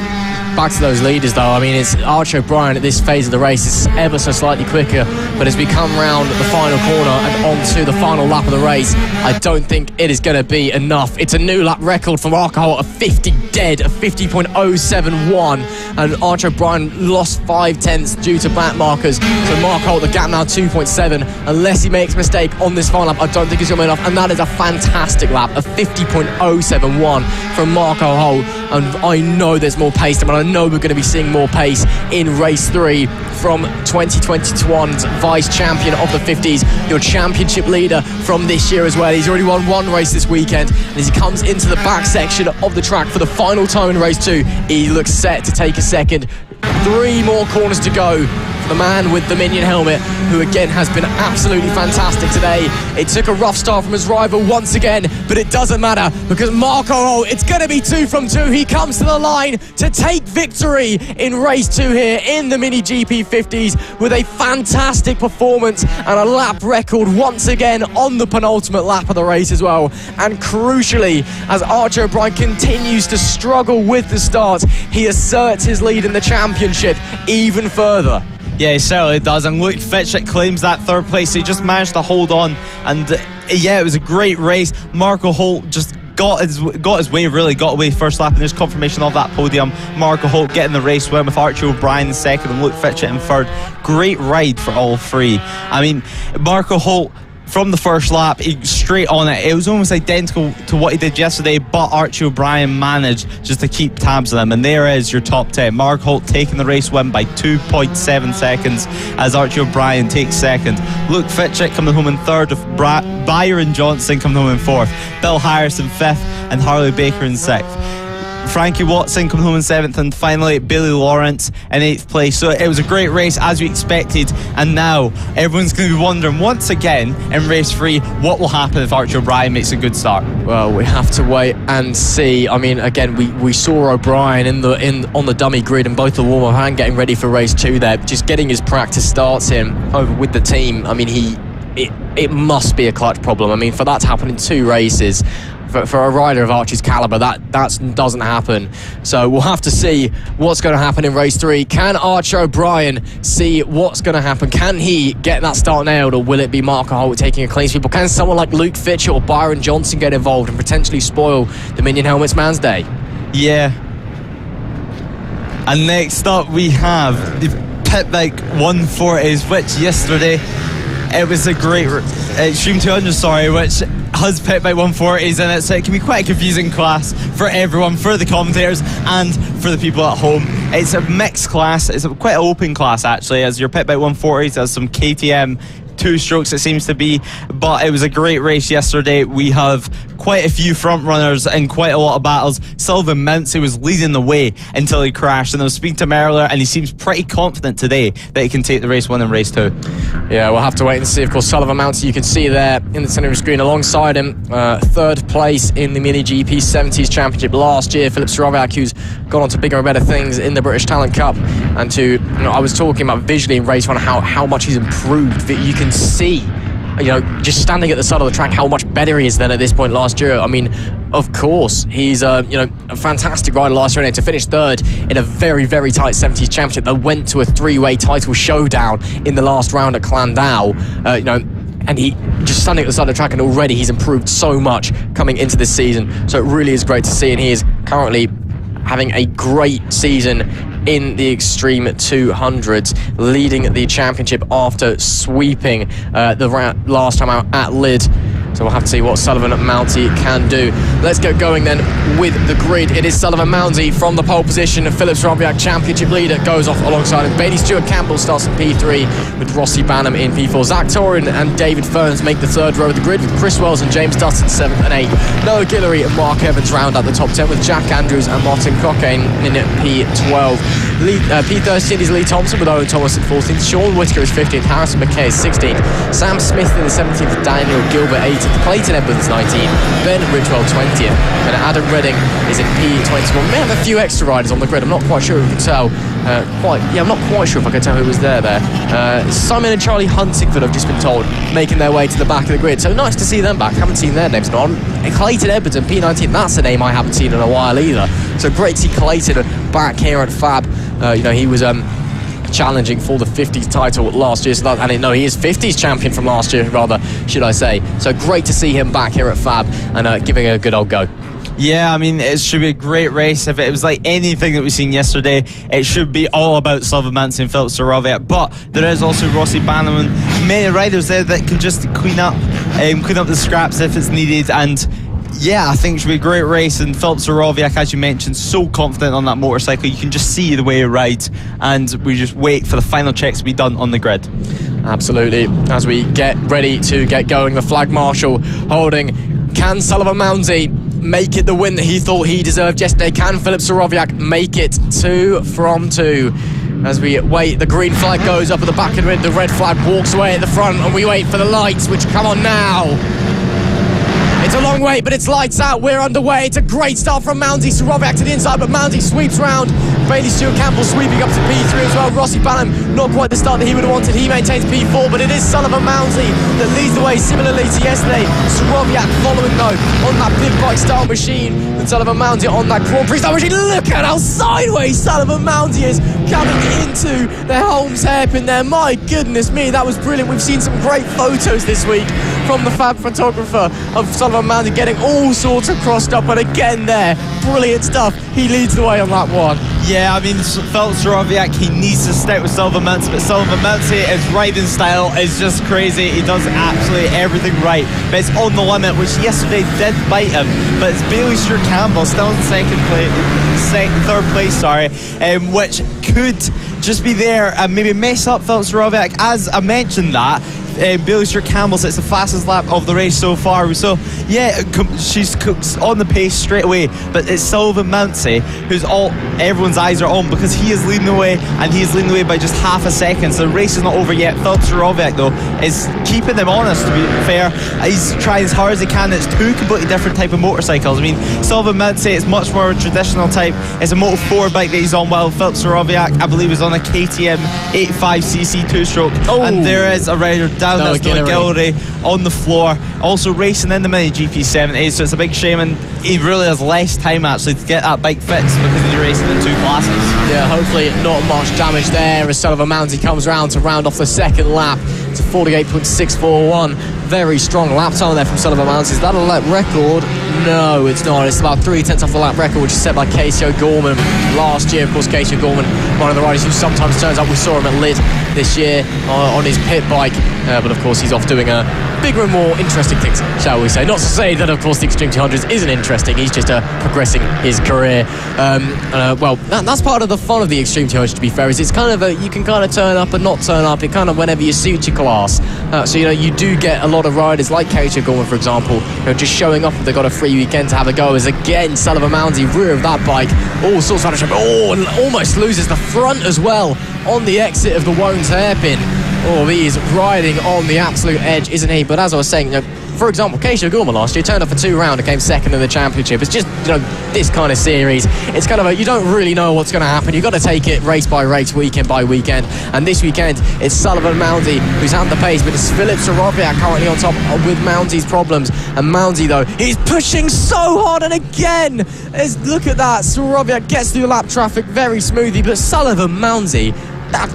S1: back to those leaders though. I mean, it's Archie O'Brien at this phase of the race is ever so slightly quicker, but as we come round the final corner and onto the final lap of the race, I don't think it is going to be enough. It's a new lap record for Mark Holt, a 50 dead, a 50.071, and Archie O'Brien lost 5 tenths due to back markers. So Mark Holt, the gap now 2.7. Unless he makes a mistake on this final lap, I don't think it's going to be enough, and that is a fantastic lap, a 50.071 from Marco Holt. And I know there's more pace to him, and I know we're going to be seeing more pace in race 3 from 2021's vice champion of the 50s, your championship leader from this year as well. He's already won 1 race this weekend, and as he comes into the back section of the track for the final time in race 2, he looks set to take a second. 3 more corners to go. The man with the minion helmet, who again has been absolutely fantastic today. It took a rough start from his rival once again, but it doesn't matter because Marco Holt, it's going to be 2 from 2. He comes to the line to take victory in race 2 here in the Mini GP 50s with a fantastic performance and a lap record once again on the penultimate lap of the race as well. And crucially, as Archie O'Brien continues to struggle with the start, he asserts his lead in the championship even further.
S2: Yeah, he certainly does, and Luke Fitchett claims that 3rd place. He just managed to hold on, and yeah, it was a great race. Marco Holt just got his way, really got away first lap, and there's confirmation of that podium. Marco Holt getting the race win with Archie O'Brien in 2nd and Luke Fitchett in 3rd. Great ride for all 3. I mean, Marco Holt, from the first lap, he straight on it. It was almost identical to what he did yesterday, but Archie O'Brien managed just to keep tabs on him. And there is your top 10. Mark Holt taking the race win by 2.7 seconds as Archie O'Brien takes 2nd. Luke Fitchett coming home in 3rd, with Byron Johnson coming home in 4th. Bill Harrison 5th, and Harley Baker in 6th. Frankie Watson coming home in 7th, and finally Billy Lawrence in 8th place. So it was a great race as we expected, and now everyone's going to be wondering once again in race 3 what will happen if Archie O'Brien makes a good start.
S1: Well, we have to wait and see. I mean, again, we saw O'Brien on the dummy grid in both the warm-up and getting ready for race 2 there, just getting his practice starts in over with the team. I mean, it must be a clutch problem. I mean, for that to happen in 2 races, for a rider of Archie's calibre, that doesn't happen. So we'll have to see what's going to happen in race 3. Can Archie O'Brien see what's going to happen? Can he get that start nailed, or will it be Marco Holt taking a clean sweep? Or can someone like Luke Fitchett or Byron Johnson get involved and potentially spoil the Minion Helmets man's day? Yeah.
S2: And next up we have the Pit Bike 140s, which yesterday it was a great Extreme 200, which has Pit Bike 140s in it, so it can be quite a confusing class for everyone, for the commentators and for the people at home. It's a mixed class, it's quite an open class actually, as your Pit Bike 140s has some KTM 2-strokes it seems to be, but it was a great race yesterday. We have quite a few front runners and quite a lot of battles. Sullivan Mountsey was leading the way until he crashed, and I was speaking to him earlier and he seems pretty confident today that he can take the race 1 and race 2.
S1: Yeah, we'll have to wait and see. Of course, Sullivan Mountsey, you can see there in the centre of the screen alongside him, 3rd place in the Mini GP 70s Championship last year. Philip Soroviak, who's gone on to bigger and better things in the British Talent Cup, and I was talking about visually in race 1 how much he's improved. You can see, just standing at the side of the track, how much better he is than at this point last year. I mean, of course, he's a fantastic rider last year, and to finish 3rd in a very, very tight 70s championship that went to a 3-way title showdown in the last round at Clandau. And he just standing at the side of the track, and already he's improved so much coming into this season. So it really is great to see, and he is currently having a great season in the Extreme 200s, leading the championship after sweeping the last time out at Lid. So we'll have to see what Sullivan Mountsey can do. Let's get going then with the grid. It is Sullivan Mountsey from the pole position. Philip Soroviak, championship leader, goes off alongside him. Bailey Stewart Campbell starts in P3 with Rossi Banham in P4. Zach Torin and David Ferns make the 3rd row of the grid, with Chris Wells and James Dustin 7th and 8th. Noah Guillory and Mark Evans round out the top 10, with Jack Andrews and Martin Cochrane in P12. P13 is Lee Thompson with Owen Thomas in 14th. Sean Whitaker is 15th. Harrison McKay is 16th. Sam Smith in the 17th. Daniel Gilbert 18th. Clayton Edwards 19th. Ben Ridgewell 20th. And Adam Redding is in P21. We may have a few extra riders on the grid. I'm not quite sure if we can tell I'm not quite sure if I can tell who was there. Simon and Charlie Huntingford, I've just been told, making their way to the back of the grid. So nice to see them back. Haven't seen their names on. Clayton Edwards and P19, that's a name I haven't seen in a while either. So great to see Clayton back here at FAB. He was challenging for the 50s title last year. He is 50s champion from last year, rather, should I say. So great to see him back here at FAB and giving it a good old go.
S2: Yeah, I mean, it should be a great race. If it was like anything that we've seen yesterday, it should be all about Sullivan Mansi and Philip Soroviak. But there is also Rossi Bannerman, many riders there that can just clean up the scraps if it's needed. And yeah, I think it should be a great race. And Philip Soroviak, as you mentioned, so confident on that motorcycle. You can just see the way he rides. And we just wait for the final checks to be done on the grid.
S1: Absolutely. As we get ready to get going, the flag marshal holding. Can Sullivan Mansi make it the win that he thought he deserved yesterday? Can Philip Soroviak make it 2 from 2? As we wait, the green flag goes up at the back of the grid, the red flag walks away at the front, and we wait for the lights, which come on now. It's a long wait, but it's lights out. We're underway. It's a great start from Moundy. Soroviak to the inside, but Moundy sweeps round. Bailey Stewart Campbell sweeping up to P3 as well. Rossi Banham, not quite the start that he would have wanted. He maintains P4, but it is Sullivan Moundy that leads the way similarly to yesterday. Soroviak following though on that big bike style machine, and Sullivan Moundy on that Grand Prix style machine. Look at how sideways Sullivan Moundy is coming into the Holmes hairpin there. My goodness me, that was brilliant. We've seen some great photos this week from the FAB photographer of Sullivan Moundy getting all sorts of crossed up, and again there, brilliant stuff. He leads the way on that one.
S2: Yeah, I mean, Philip Soroviak, he needs to stick with Sullivan Mansi, but Sullivan Mansi, his riding style is just crazy. He does absolutely everything right, but it's on the limit, which yesterday did bite him. But it's Bailey Stewart Campbell still in third place, which could just be there and maybe mess up Philip Soroviak. As I mentioned that, Bailey Stewart Campbell sets the fastest lap of the race so far. So yeah, she's on the pace straight away. But it's Sullivan Mansi who's everyone's eyes are on, because he is leading the way, and he is leading the way by just half a second. So the race is not over yet. Philip Soroviak though is keeping them honest, to be fair. He's trying as hard as he can. It's two completely different type of motorcycles. I mean, Sullivan Mansi is much more a traditional type. It's a Moto 4 bike that he's on, while Philip Soroviak, I believe, is on a KTM 85cc 2-stroke. And there is a rider down that's Guillory on the floor, also racing in the Mini GP70, so it's a big shame, and he really has less time actually to get that bike fixed because he's racing in two classes.
S1: Yeah, hopefully not much damage there as Sullivan Mounty comes round to round off the second lap to 48.641. Very strong lap time there from Sullivan Mounty. Is that a lap record? No, it's not. It's about 3/10 off the lap record, which is set by Casey O'Gorman last year. Of course, Casey O'Gorman, one of the riders who sometimes turns up. We saw him at Lid this year on his pit bike, but of course he's off doing bigger and more interesting things, shall we say. Not to say that, of course, the Extreme 200s isn't interesting. He's just progressing his career. That's part of the fun of the Extreme 200, to be fair, is it's kind of you can kind of turn up and not turn up. It kind of whenever you suit your class. So you do get a lot of riders like Casey O'Gorman, for example, just showing up if they've got a free weekend to have a go. As again, Sullivan Mounty, rear of that bike, all sorts of trouble. And almost loses the front as well on the exit of the Wones hairpin. Oh, he's riding on the absolute edge, isn't he? But as I was saying, for example, Casey O'Gorman last year turned up for 2 rounds and came second in the championship. It's just, this kind of series, it's kind of you don't really know what's going to happen. You've got to take it race by race, weekend by weekend. And this weekend, it's Sullivan Mounty who's at the pace, but it's Philip Soroviak currently on top with Mounty's problems. And Mounty, though, he's pushing so hard, and again, look at that. Soroviak gets through lap traffic very smoothly, but Sullivan Mounty,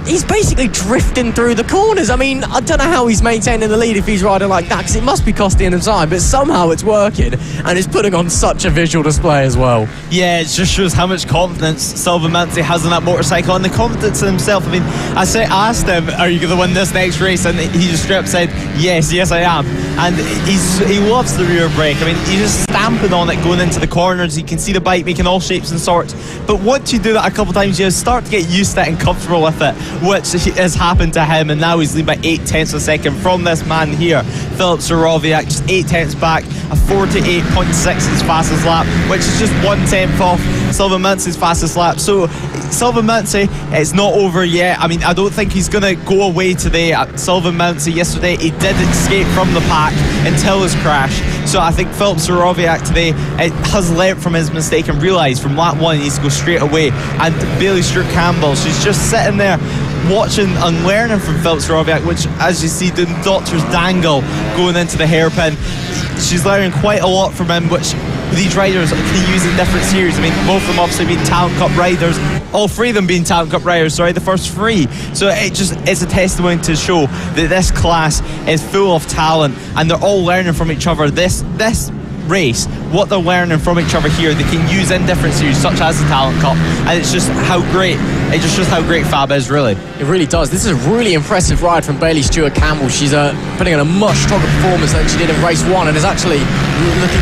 S1: he's basically drifting through the corners. I mean, I don't know how he's maintaining the lead if he's riding like that, because it must be costing him time, but somehow it's working, and it's putting on such a visual display as well.
S2: Yeah, it just shows how much confidence Sullivan Mansi has on that motorcycle, and the confidence in himself. I mean, I asked him, are you going to win this next race? And he just straight up said, yes I am. And he loves the rear brake. I mean, he's just stamping on it going into the corners. You can see the bike making all shapes and sorts. But once you do that a couple of times, you start to get used to it and comfortable with it, which has happened to him, and now he's leading by 0.8 of a second from this man here, Filip Soroviak, just 8 tenths back, a 48.6 his fastest lap, which is just 1/10 off Sylvain Mince's fastest lap. So Sylvain Mince, it's not over yet. I mean, I don't think he's going to go away today. Sylvain Mince yesterday, he did escape from the pack until his crash. So I think Filip Soroviak today has learnt from his mistake and realised from lap 1 he needs to go straight away. And Bailey Stewart-Campbell, she's just sitting there watching and learning from Filip Soroviak, which, as you see, the doctor's dangle going into the hairpin. She's learning quite a lot from him, which these riders can use in different series. I mean, both of them obviously being Talent Cup riders, all 3 of them being Talent Cup riders, the first 3. So it's a testimony to show that this class is full of talent and they're all learning from each other. This race, what they're learning from each other here, they can use in different series such as the Talent Cup, and it's just how great, it just shows how great Fab is, really.
S1: It really does. This is a really impressive ride from Bailey Stewart-Campbell. She's putting in a much stronger performance than she did in race 1 and is actually looking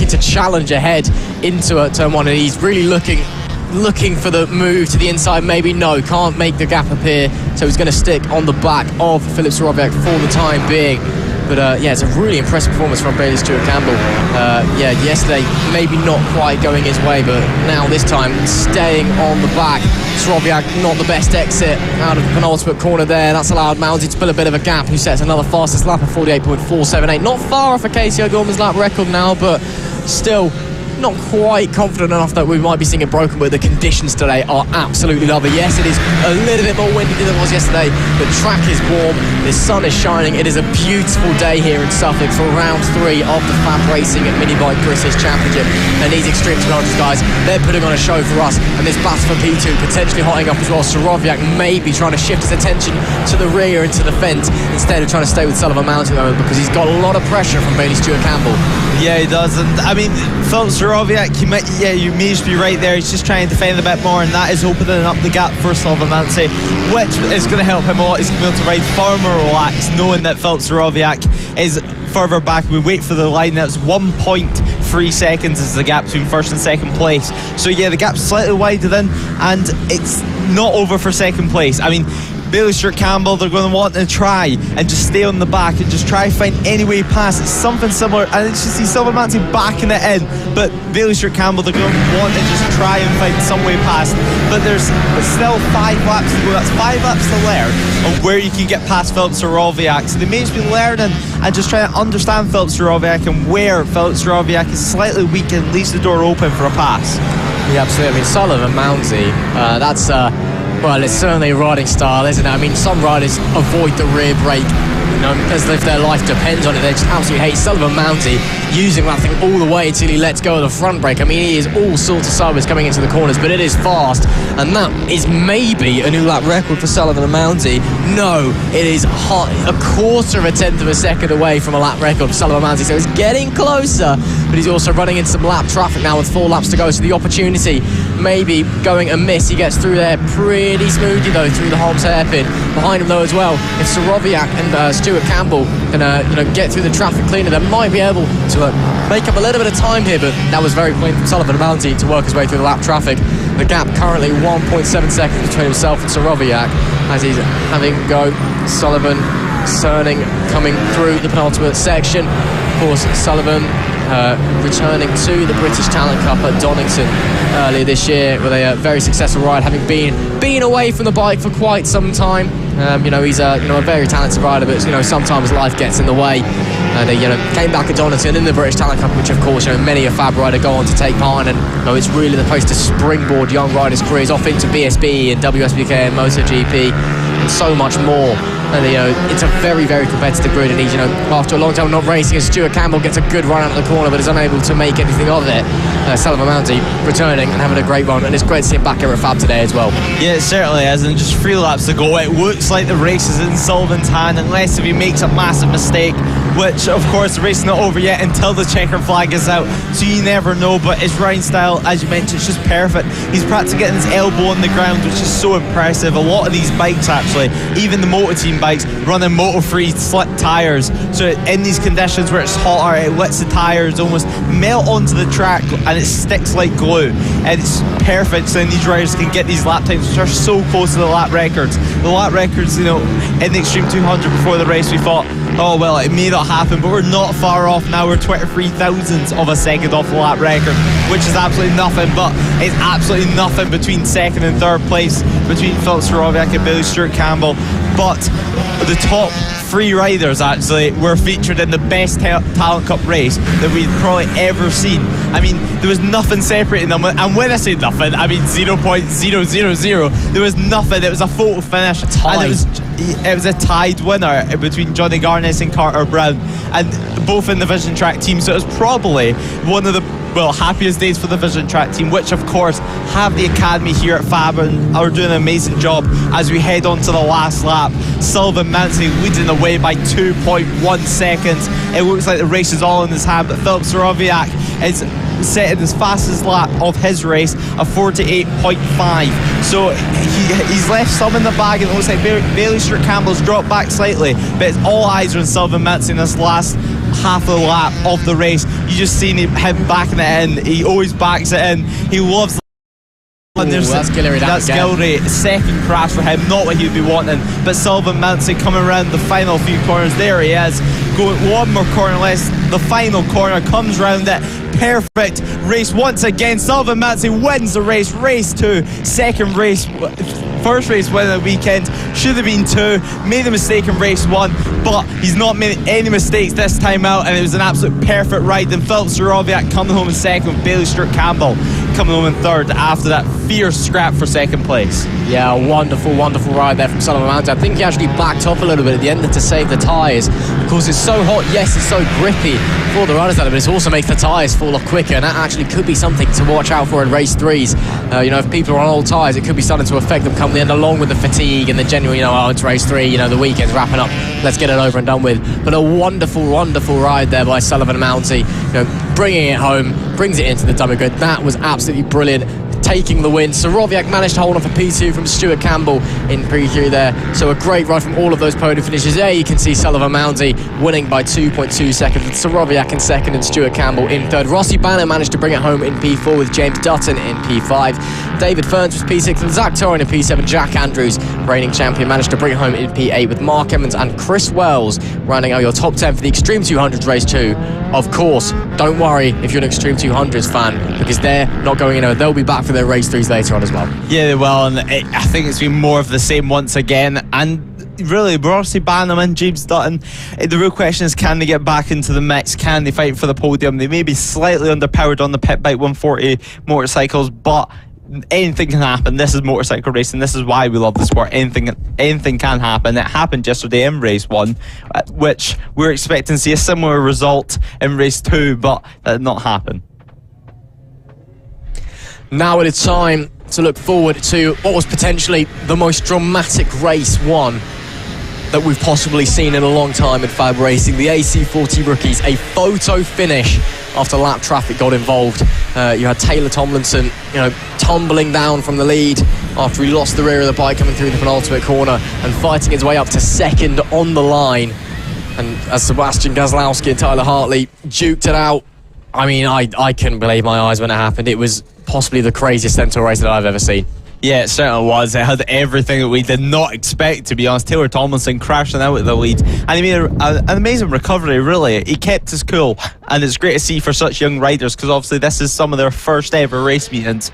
S1: to challenge ahead into turn 1, and he's really looking for the move to the inside. Maybe no, can't make the gap appear, so he's going to stick on the back of Filip Soroviak for the time being. But it's a really impressive performance from Bailey Stewart-Campbell. Yesterday maybe not quite going his way, but now this time staying on the back. Soroviak not the best exit out of the penultimate corner there. That's allowed Mounty to pull a bit of a gap, who sets another fastest lap of 48.478. Not far off a Casey O'Gorman's lap record now, but still not quite confident enough that we might be seeing it broken, but the conditions today are absolutely lovely. Yes, it is a little bit more windy than it was yesterday, but track is warm, the sun is shining. It is a beautiful day here in Suffolk for round 3 of the FAB-Racing Mini Bike British Championship, and these Extreme Technologies guys, they're putting on a show for us, and this battle for P2 potentially hotting up as well. Soroviak maybe trying to shift his attention to the rear and to the fence instead of trying to stay with Sullivan Mountain at the moment, because he's got a lot of pressure from Bailey Stewart-Campbell.
S2: Yeah, he does, and I mean, Filip Soroviak, you may just be right there. He's just trying to defend a bit more, and that is opening up the gap for Sylvain Mince, which is going to help him a lot. He's going to be able to ride far more relaxed, knowing that Filip Soroviak is further back. We wait for the line. That's 1.3 seconds is the gap between first and second place. So yeah, the gap's slightly wider then, and it's not over for second place. I mean, Bailey Stewart-Campbell, they're going to want to try and just stay on the back and just try to find any way past. It's something similar, and it's just see Sylvain Mince backing it in, but Bailey Stewart-Campbell, they're going to want to just try and find some way past. But there's still 5 laps to go. That's 5 laps to learn of where you can get past Filip Soroviak. So they may just be learning and just trying to understand Filip Soroviak and where Filip Soroviak is slightly weak and leaves the door open for a pass.
S1: Yeah, absolutely. I mean, Sullivan Mounty, that's well, it's certainly a riding style, isn't it? I mean, some riders avoid the rear brake, as if their life depends on it. They just absolutely hate Sullivan Mounty using that thing all the way until he lets go of the front brake. I mean, he is all sorts of sideways coming into the corners, but it is fast, and that is maybe a new lap record for Sullivan Mounty. No, it is a quarter of a tenth of a second away from a lap record for Sullivan Mounty, so it's getting closer, but he's also running into some lap traffic now with 4 laps to go, so the opportunity maybe going amiss. He gets through there pretty smoothly though, through the Holmes hairpin. Behind him though as well, if Soroviak and Stewart-Campbell can get through the traffic cleaner, they might be able to make up a little bit of time here, but that was very plain from Sullivan Mounty to work his way through the lap traffic. The gap currently 1.7 seconds between himself and Soroviak as he's having go. Sullivan, Cerning coming through the penultimate section. Of course, Sullivan returning to the British Talent Cup at Donington earlier this year with a very successful ride, having been away from the bike for quite some time. He's a very talented rider, but sometimes life gets in the way. And he came back at Donington in the British Talent Cup, which of course many a Fab rider go on to take part in, and it's really the place to springboard young riders' careers off into BSB and WSBK and MotoGP and so much more. And it's a very, very competitive grid, and he's after a long time not racing, as Stewart-Campbell gets a good run out of the corner but is unable to make anything of it. Sullivan Mounty returning and having a great run, and it's great to see him back here at Fab today as well. Yeah,
S2: it certainly is, and just 3 laps to go. It looks like the race is in Sullivan's hand unless if he makes a massive mistake, which of course the race is not over yet until the checker flag is out, so you never know. But his riding style, as you mentioned, is just perfect. He's practically getting his elbow on the ground, which is so impressive. A lot of these bikes, actually, even the Moto Team bikes, running Moto3 slick tyres, so in these conditions where it's hotter, it lets the tyres almost melt onto the track and it sticks like glue, and it's perfect so then these riders can get these lap times which are so close to the lap records. The lap records, in the Extreme 200 before the race, we thought Oh, well, it may not happen, but we're not far off now. We're 23 thousandths of a second off the lap record, which is absolutely nothing, but it's absolutely nothing between second and third place, between Philip Soroviak and Billy Stewart Campbell. But the top 3 riders actually were featured in the best Talent Cup race that we've probably ever seen. I mean, there was nothing separating them, and when I say nothing, I mean 0.000. There was nothing. It was a photo finish, and it was a tied winner between Johnny Garnes and Carter Brown, and both in the Vision Track team. So it was probably one of the happiest days for the Vision Track team, which of course have the academy here at FAB and are doing an amazing job as we head on to the last lap. Sullivan Mansi leading the way by 2.1 seconds. It looks like the race is all in his hand, but Philip Soroviak is setting his fastest lap of his race of 48.5. So he's left some in the bag, and it looks like Bailey Stewart Campbell's dropped back slightly, but it's all eyes are on Sullivan Mansi in this last half of the lap of the race. You just seen him backing it in. He always backs it in. He loves. And
S1: that's
S2: Gillery, second crash for him, not what he'd be wanting. But Sullivan Mansi coming around the final few corners, there he is, going one more corner less. The final corner comes round it. Perfect race once again. Sullivan Mansi wins the race, race 2, second race, first race win of the weekend. Should have been 2, made a mistake in race 1, but he's not made any mistakes this time out, and it was an absolute perfect ride. Then Philip Soroviak coming home in second, with Bailey Stewart Campbell coming home in third after that fierce scrap for second place.
S1: Yeah, wonderful ride there from Sullivan Mansi. I think he actually backed off a little bit at the end to save the tyres, because it's so hot. Yes, it's so grippy for the riders out, but it also makes the tyres fall off quicker, and that actually could be something to watch out for in race 3s. If people are on old tyres, it could be starting to affect them come the end, along with the fatigue and the genuine, it's race 3, the weekend's wrapping up, let's get it over and done with. But a wonderful ride there by Sullivan Mansi, bringing it home, brings it into the dummy grid. That was absolutely brilliant, taking the win. Soroviak managed to hold off a P2 from Stuart Campbell in P3 there. So a great ride from all of those podium finishes. There you can see Sullivan Mansi winning by 2.2 seconds, with Soroviak in second and Stuart Campbell in third. Rossi Banner managed to bring it home in P4 with James Dutton in P5. David Ferns was P6 and Zach Torrin in P7. Jack Andrews, reigning champion, managed to bring it home in P8 with Mark Emmons and Chris Wells rounding out your top 10 for the Extreme 200s race 2. Of course, don't worry if you're an Extreme 200s fan, because they're not going anywhere. They'll be back for their race 3s later on as well.
S2: Yeah, they will, and I think it's been more of the same once again. And really, Rossi Bannerman, James Dutton, the real question is, can they get back into the mix? Can they fight for the podium? They may be slightly underpowered on the Pit Bike 140 motorcycles, but anything can happen. This is motorcycle racing. This is why we love the sport. Anything can happen. It happened yesterday in race 1, which we're expecting to see a similar result in race 2, but that did not happen.
S1: Now it is time to look forward to what was potentially the most dramatic race 1 that we've possibly seen in a long time in FAB Racing. The AC40 rookies, a photo finish after lap traffic got involved. You had Taylor Tomlinson, tumbling down from the lead after he lost the rear of the bike coming through the penultimate corner and fighting his way up to second on the line. And as Sebastian Gazlowski and Tyler Hartley duked it out, I mean, I couldn't believe my eyes when it happened. It was possibly the craziest Centaur race that I've ever seen.
S2: Yeah, it certainly was. It had everything that we did not expect, to be honest. Taylor Tomlinson crashing out at the lead, and he made an amazing recovery, really. He kept his cool, and it's great to see for such young riders, because obviously this is some of their first ever race meetings.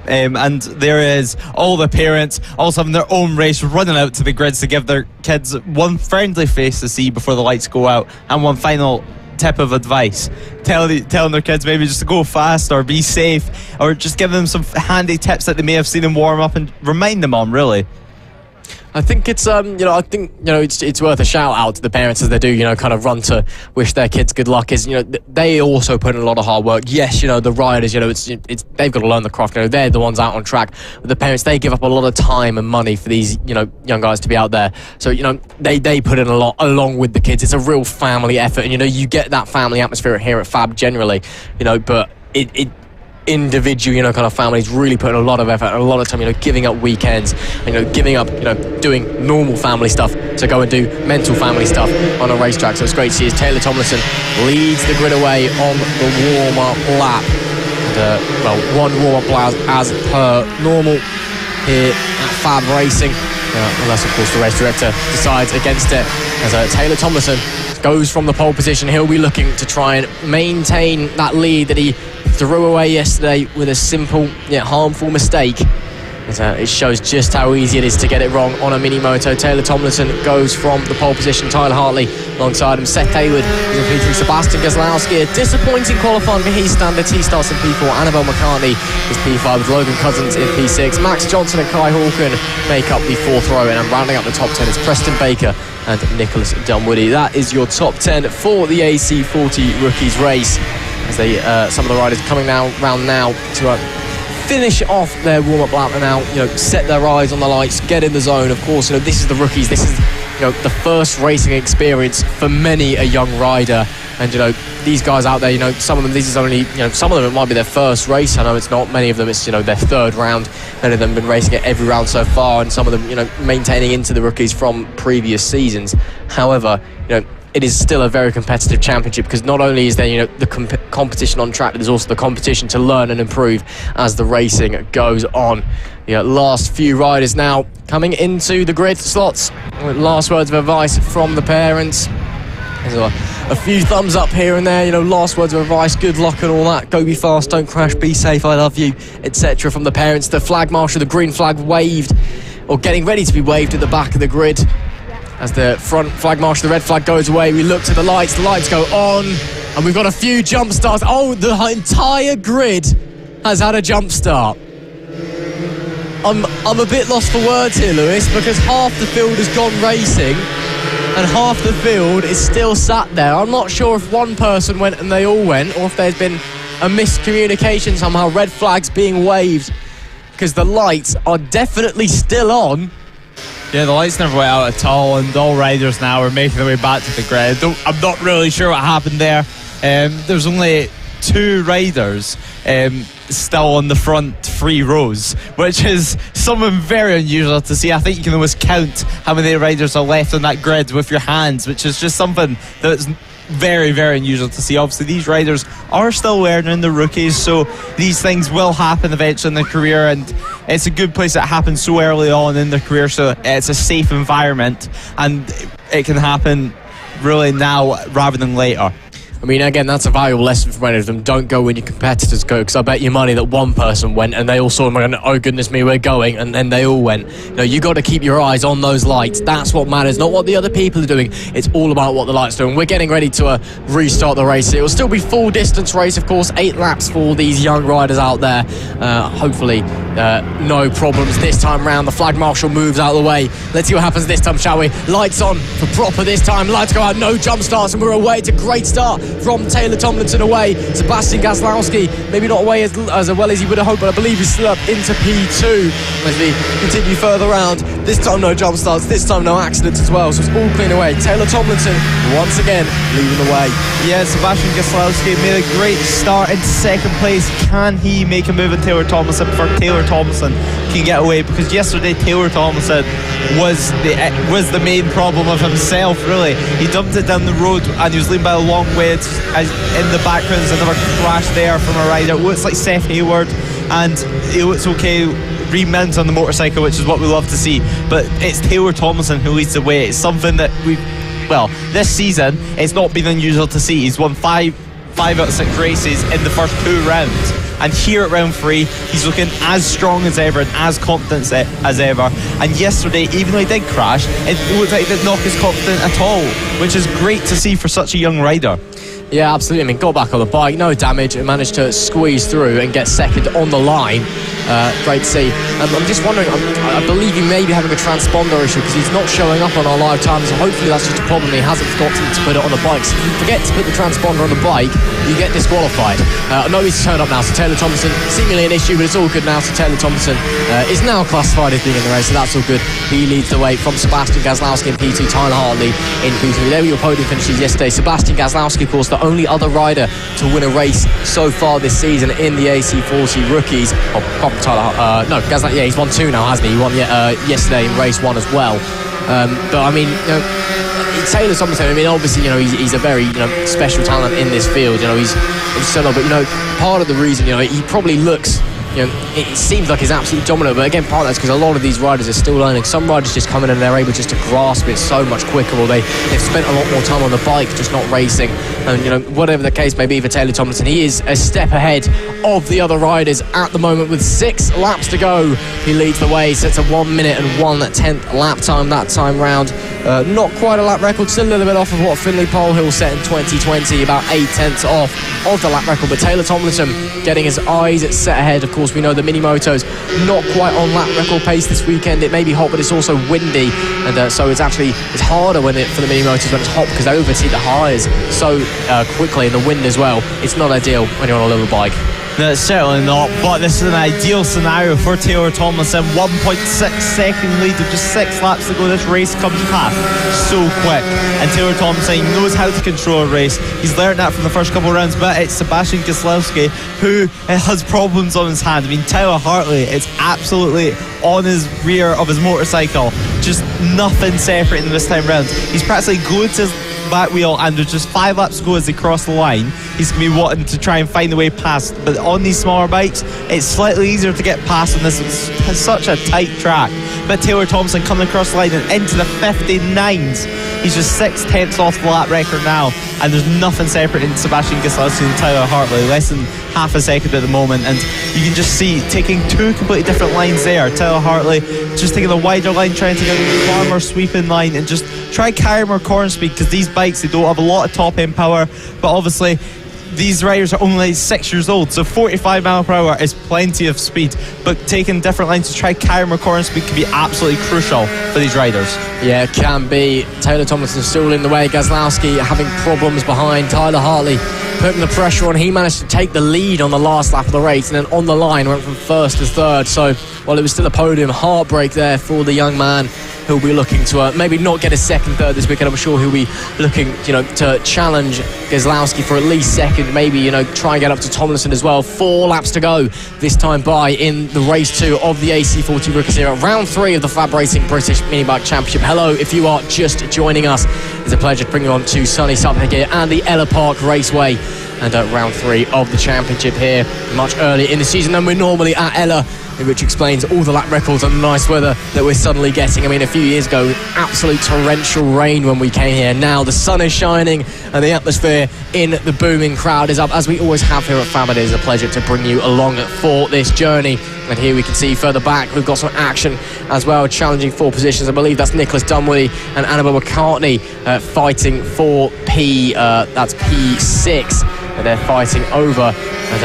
S2: And there is all the parents also having their own race, running out to the grids to give their kids one friendly face to see before the lights go out, and one final tip of advice, telling their kids maybe just to go fast or be safe, or just give them some handy tips that they may have seen them warm up and remind them on, really.
S1: I think it's it's worth a shout out to the parents as they do kind of run to wish their kids good luck. Is they also put in a lot of hard work. Yes, the riders, it's they've got to learn the craft. They're the ones out on track. But the parents, they give up a lot of time and money for these young guys to be out there. So they put in a lot along with the kids. It's a real family effort, and you get that family atmosphere here at FAB generally. But it individual, kind of families really putting a lot of effort and a lot of time, giving up weekends, giving up, doing normal family stuff to go and do mental family stuff on a racetrack. So it's great to see as Taylor Tomlinson leads the grid away on the warm-up lap. And, one warm-up lap as per normal here at FAB Racing, unless of course the race director decides against it, as Taylor Tomlinson goes from the pole position. He'll be looking to try and maintain that lead that he threw away yesterday with a simple yet harmful mistake. It shows just how easy it is to get it wrong on a mini moto. Taylor Tomlinson goes from the pole position. Tyler Hartley alongside him. Seth Hayward is in P3. Sebastian Gazlowski, a disappointing qualifying for his standards. He starts in P4. Annabelle McCartney is P5 with Logan Cousins in P6. Max Johnson and Kai Hawken make up the fourth row, and rounding up the top 10 is Preston Baker and Nicholas Dunwoody. That is your top 10 for the AC40 Rookies race. As they, some of the riders coming round now to finish off their warm-up lap and now, set their eyes on the lights, get in the zone. Of course, this is the rookies. This is, the first racing experience for many a young rider. And, these guys out there, some of them, this is only, some of them it might be their first race. I know it's not. Many of them, it's, their third round. Many of them have been racing it every round so far, and some of them, maintaining into the rookies from previous seasons. However, it is still a very competitive championship, because not only is there, the competition on track, but there's also the competition to learn and improve as the racing goes on. Last few riders now coming into the grid slots. Last words of advice from the parents. There's a few thumbs up here and there, last words of advice, good luck and all that. Go be fast, don't crash, be safe, I love you, etc. from the parents. The flag marshal, the green flag waved, or getting ready to be waved at the back of the grid. As the front flag marshal, the red flag goes away, we look to the lights go on, and we've got a few jump starts. Oh, the entire grid has had a jump start. I'm a bit lost for words here, Lewis, because half the field has gone racing and half the field is still sat there. I'm not sure if one person went and they all went, or if there's been a miscommunication somehow, red flags being waved, because the lights are definitely still on.
S2: Yeah, the lights never went out at all, and all riders now are making their way back to the grid. I'm not really sure what happened there. There's only 2 riders still on the front 3 rows, which is something very unusual to see. I think you can almost count how many riders are left on that grid with your hands, which is just something that's very, very unusual to see. Obviously, these riders are still learning, the rookies, so these things will happen eventually in their career, and it's a good place that happens so early on in their career, so it's a safe environment, and it can happen really now rather than later.
S1: I mean, again, that's a valuable lesson for many of them. Don't go when your competitors go, because I bet you money that one person went and they all saw them and oh goodness me, we're going, and then they all went. You got to keep your eyes on those lights. That's what matters, not what the other people are doing. It's all about what the lights are doing. We're getting ready to restart the race. It will still be full distance race, of course, 8 laps for these young riders out there. Hopefully no problems this time round. The flag marshal moves out of the way. Let's see what happens this time, shall we? Lights on for proper this time. Lights go out, no jump starts, and we're away. It's a great start from Taylor Tomlinson away. Sebastian Gazlowski, maybe not away as well as he would have hoped, but I believe he's still up into P2 as we continue further round. This time no jump starts, this time no accidents as well, so it's all clean away. Taylor Tomlinson once again leading the way.
S2: Yeah, Sebastian Gazlowski made a great start in second place. Can he make a move on Taylor Tomlinson before Taylor Tomlinson can get away? Because yesterday Taylor Tomlinson was the main problem of himself, really. He dumped it down the road and he was leading by a long way. In the background there's another crash there from a rider. It looks like Seth Hayward, and it looks okay, remount on the motorcycle, which is what we love to see, but it's Taylor Tomlinson who leads the way. It's something that this season it's not been unusual to see. He's won 5 out of 6 races in the first 2 rounds, and here at round 3 he's looking as strong as ever and as confident as ever. And yesterday, even though he did crash, it looked like he didn't knock his confidence at all, which is great to see for such a young rider.
S1: Yeah, absolutely. I mean, got back on the bike, no damage, and managed to squeeze through and get second on the line. Great to see. I'm just wondering, I believe he may be having a transponder issue because he's not showing up on our live times, so hopefully that's just a problem. He hasn't forgotten to put it on the bike. So if you forget to put the transponder on the bike, you get disqualified. No, he's turned up now, so Taylor Tomlinson, seemingly an issue, but it's all good now. So Taylor Tomlinson is now classified as being in the race, so that's all good. He leads the way from Sebastian Gazlowski in P2, Tyler Hartley in P3. There were your podium finishes yesterday. Sebastian Gazlowski, of course, the only other rider to win a race so far this season in the AC40 rookies. He's won 2 now, hasn't he? He won yesterday in race 1 as well. But I mean, Taylor Tomlinson, I mean, obviously, he's a very, special talent in this field. He's solo, but part of the reason, he probably looks it seems like he's absolutely dominant, but again, part of that's because a lot of these riders are still learning. Some riders just come in and they're able just to grasp it so much quicker, or they've spent a lot more time on the bike, just not racing. And whatever the case may be for Taylor Tomlinson, he is a step ahead of the other riders at the moment with 6 laps to go. He leads the way, sets a 1 minute and 1/10 lap time that time round. Not quite a lap record, still a little bit off of what Finlay Polehill set in 2020, about 8/10 off of the lap record. But Taylor Tomlinson getting his eyes set ahead. Of course, we know the mini motos not quite on lap record pace this weekend. It may be hot, but it's also windy, and so it's harder for the mini motos when it's hot, because they overtake the highs so quickly, and the wind as well. It's not ideal when you're on a little bike.
S2: No, it's certainly not, but this is an ideal scenario for Taylor Tomlinson. 1.6 second lead with just 6 laps to go. This race comes past so quick, and Taylor Tomlinson knows how to control a race. He's learned that from the first couple of rounds, but it's Sebastian Gieslowski who has problems on his hand. I mean, Tyler Hartley is absolutely on his rear of his motorcycle, just nothing separating this time round. He's practically glued to his back wheel, and there's just 5 laps to go as they cross the line. He's going to be wanting to try and find a way past, but on these smaller bikes it's slightly easier to get past, and this is such a tight track. But Taylor Tomlinson coming across the line and into the 59s. He's just 6/10 off the lap record now, and there's nothing separating Sebastian Gieslowski and Tyler Hartley, less than half a second at the moment. And you can just see taking 2 completely different lines there. Tyler Hartley just taking a wider line, trying to get a far more sweeping line and just try carry more corner speed, because these bikes, they don't have a lot of top end power, but obviously these riders are only 6 years old, so 45 mile per hour is plenty of speed, but taking different lines to try carry more corner speed can be absolutely crucial for these riders.
S1: Yeah, it can be. Taylor Tomlinson still in the way. Gieslowski having problems behind. Tyler Hartley putting the pressure on. He managed to take the lead on the last lap of the race, and then on the line went from first to third. So while it was still a podium, heartbreak there for the young man, who'll be looking to maybe not get a second, third this weekend. I'm sure he'll be looking, to challenge Gieslowski for at least second, maybe, try and get up to Tomlinson as well. 4 laps to go this time by in the race 2 of the AC40 Rookies here at round 3 of the FAB-Racing British Mini Bike Championship. Hello, if you are just joining us, it's a pleasure to bring you on to sunny Suffolk here and the Ellough Park Raceway, and round 3 of the championship here much earlier in the season than we're normally at Ellough, which explains all the lap records and the nice weather that we're suddenly getting. I mean, a few years ago, absolute torrential rain when we came here. Now the sun is shining and the atmosphere in the booming crowd is up, as we always have here at FAB. It is a pleasure to bring you along for this journey. And here we can see further back, we've got some action as well, challenging for positions. I believe that's Nicholas Dunwoody and Annabelle McCartney fighting for that's P6, and they're fighting over. And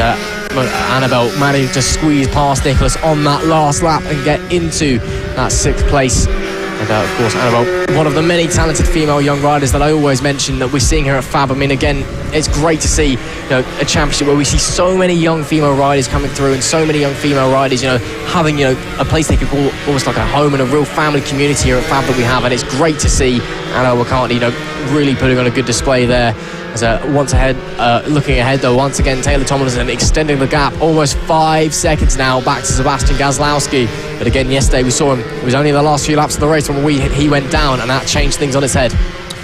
S1: Annabelle managed to squeeze past Nicholas on that last lap and get into that 6th place. And of course, Annabelle, one of the many talented female young riders that I always mention that we're seeing here at FAB. I mean, again, it's great to see a championship where we see so many young female riders coming through, and so many young female riders having a place they could call almost like a home and a real family community here at FAB that we have. And it's great to see Annabelle McCartney really putting on a good display there. As looking ahead though, once again Taylor Tomlinson extending the gap almost 5 seconds now back to Sebastian Gieslowski. But again, yesterday we saw him, it was only the last few laps of the race when he went down, and that changed things on its head.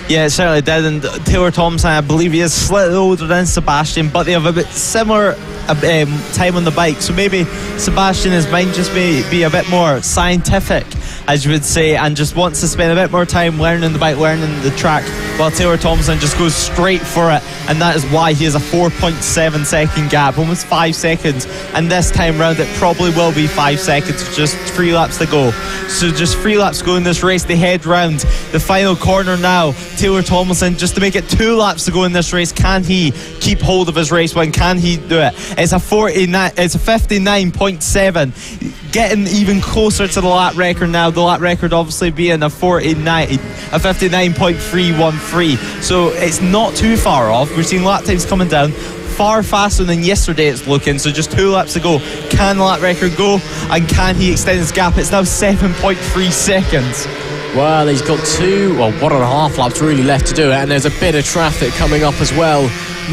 S2: Yeah, it certainly did. And Taylor Tomlinson, I believe he is slightly older than Sebastian, but they have a bit similar time on the bike, so maybe Sebastian, his mind just may be a bit more scientific, as you would say, and just wants to spend a bit more time learning the bike, learning the track, while Taylor Tomlinson just goes straight for it, and that is why he has a 4.7 second gap, almost 5 seconds, and this time round it probably will be 5 seconds, just 3 laps to go. So just 3 laps to go in this race. They head round the final corner now. Taylor Tomlinson, just to make it 2 laps to go in this race. Can he keep hold of his race win? Can he do it? It's a 59.7, getting even closer to the lap record now. The lap record obviously being a 59.313. So it's not too far off. We're seeing lap times coming down far faster than yesterday, it's looking. So just 2 laps to go. Can the lap record go, and can he extend his gap? It's now 7.3 seconds.
S1: Well, he's got 1.5 laps really left to do it, and there's a bit of traffic coming up as well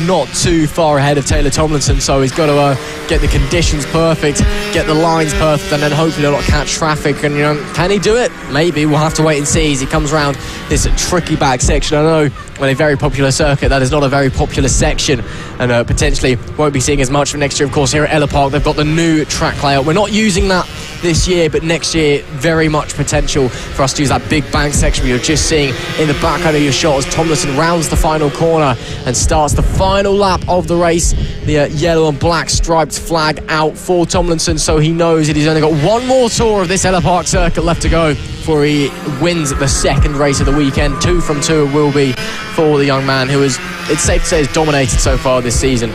S1: not too far ahead of Taylor Tomlinson, so he's got to get the conditions perfect, get the lines perfect, and then hopefully not catch traffic. And can he do it? Maybe. We'll have to wait and see as he comes around this tricky back section. I know on a very popular circuit that is not a very popular section, and potentially won't be seeing as much of next year. Of course, here at Ellough Park they've got the new track layout. We're not using that this year, but next year very much potential for us to use that big bank section you're just seeing in the back end of your shot as Tomlinson rounds the final corner and starts the final lap of the race. The yellow and black striped flag out for Tomlinson, so he knows that he's only got one more tour of this Ellough Park circuit left to go before he wins the second race of the weekend. 2 from 2 it will be for the young man who is, it's safe to say, has dominated so far this season.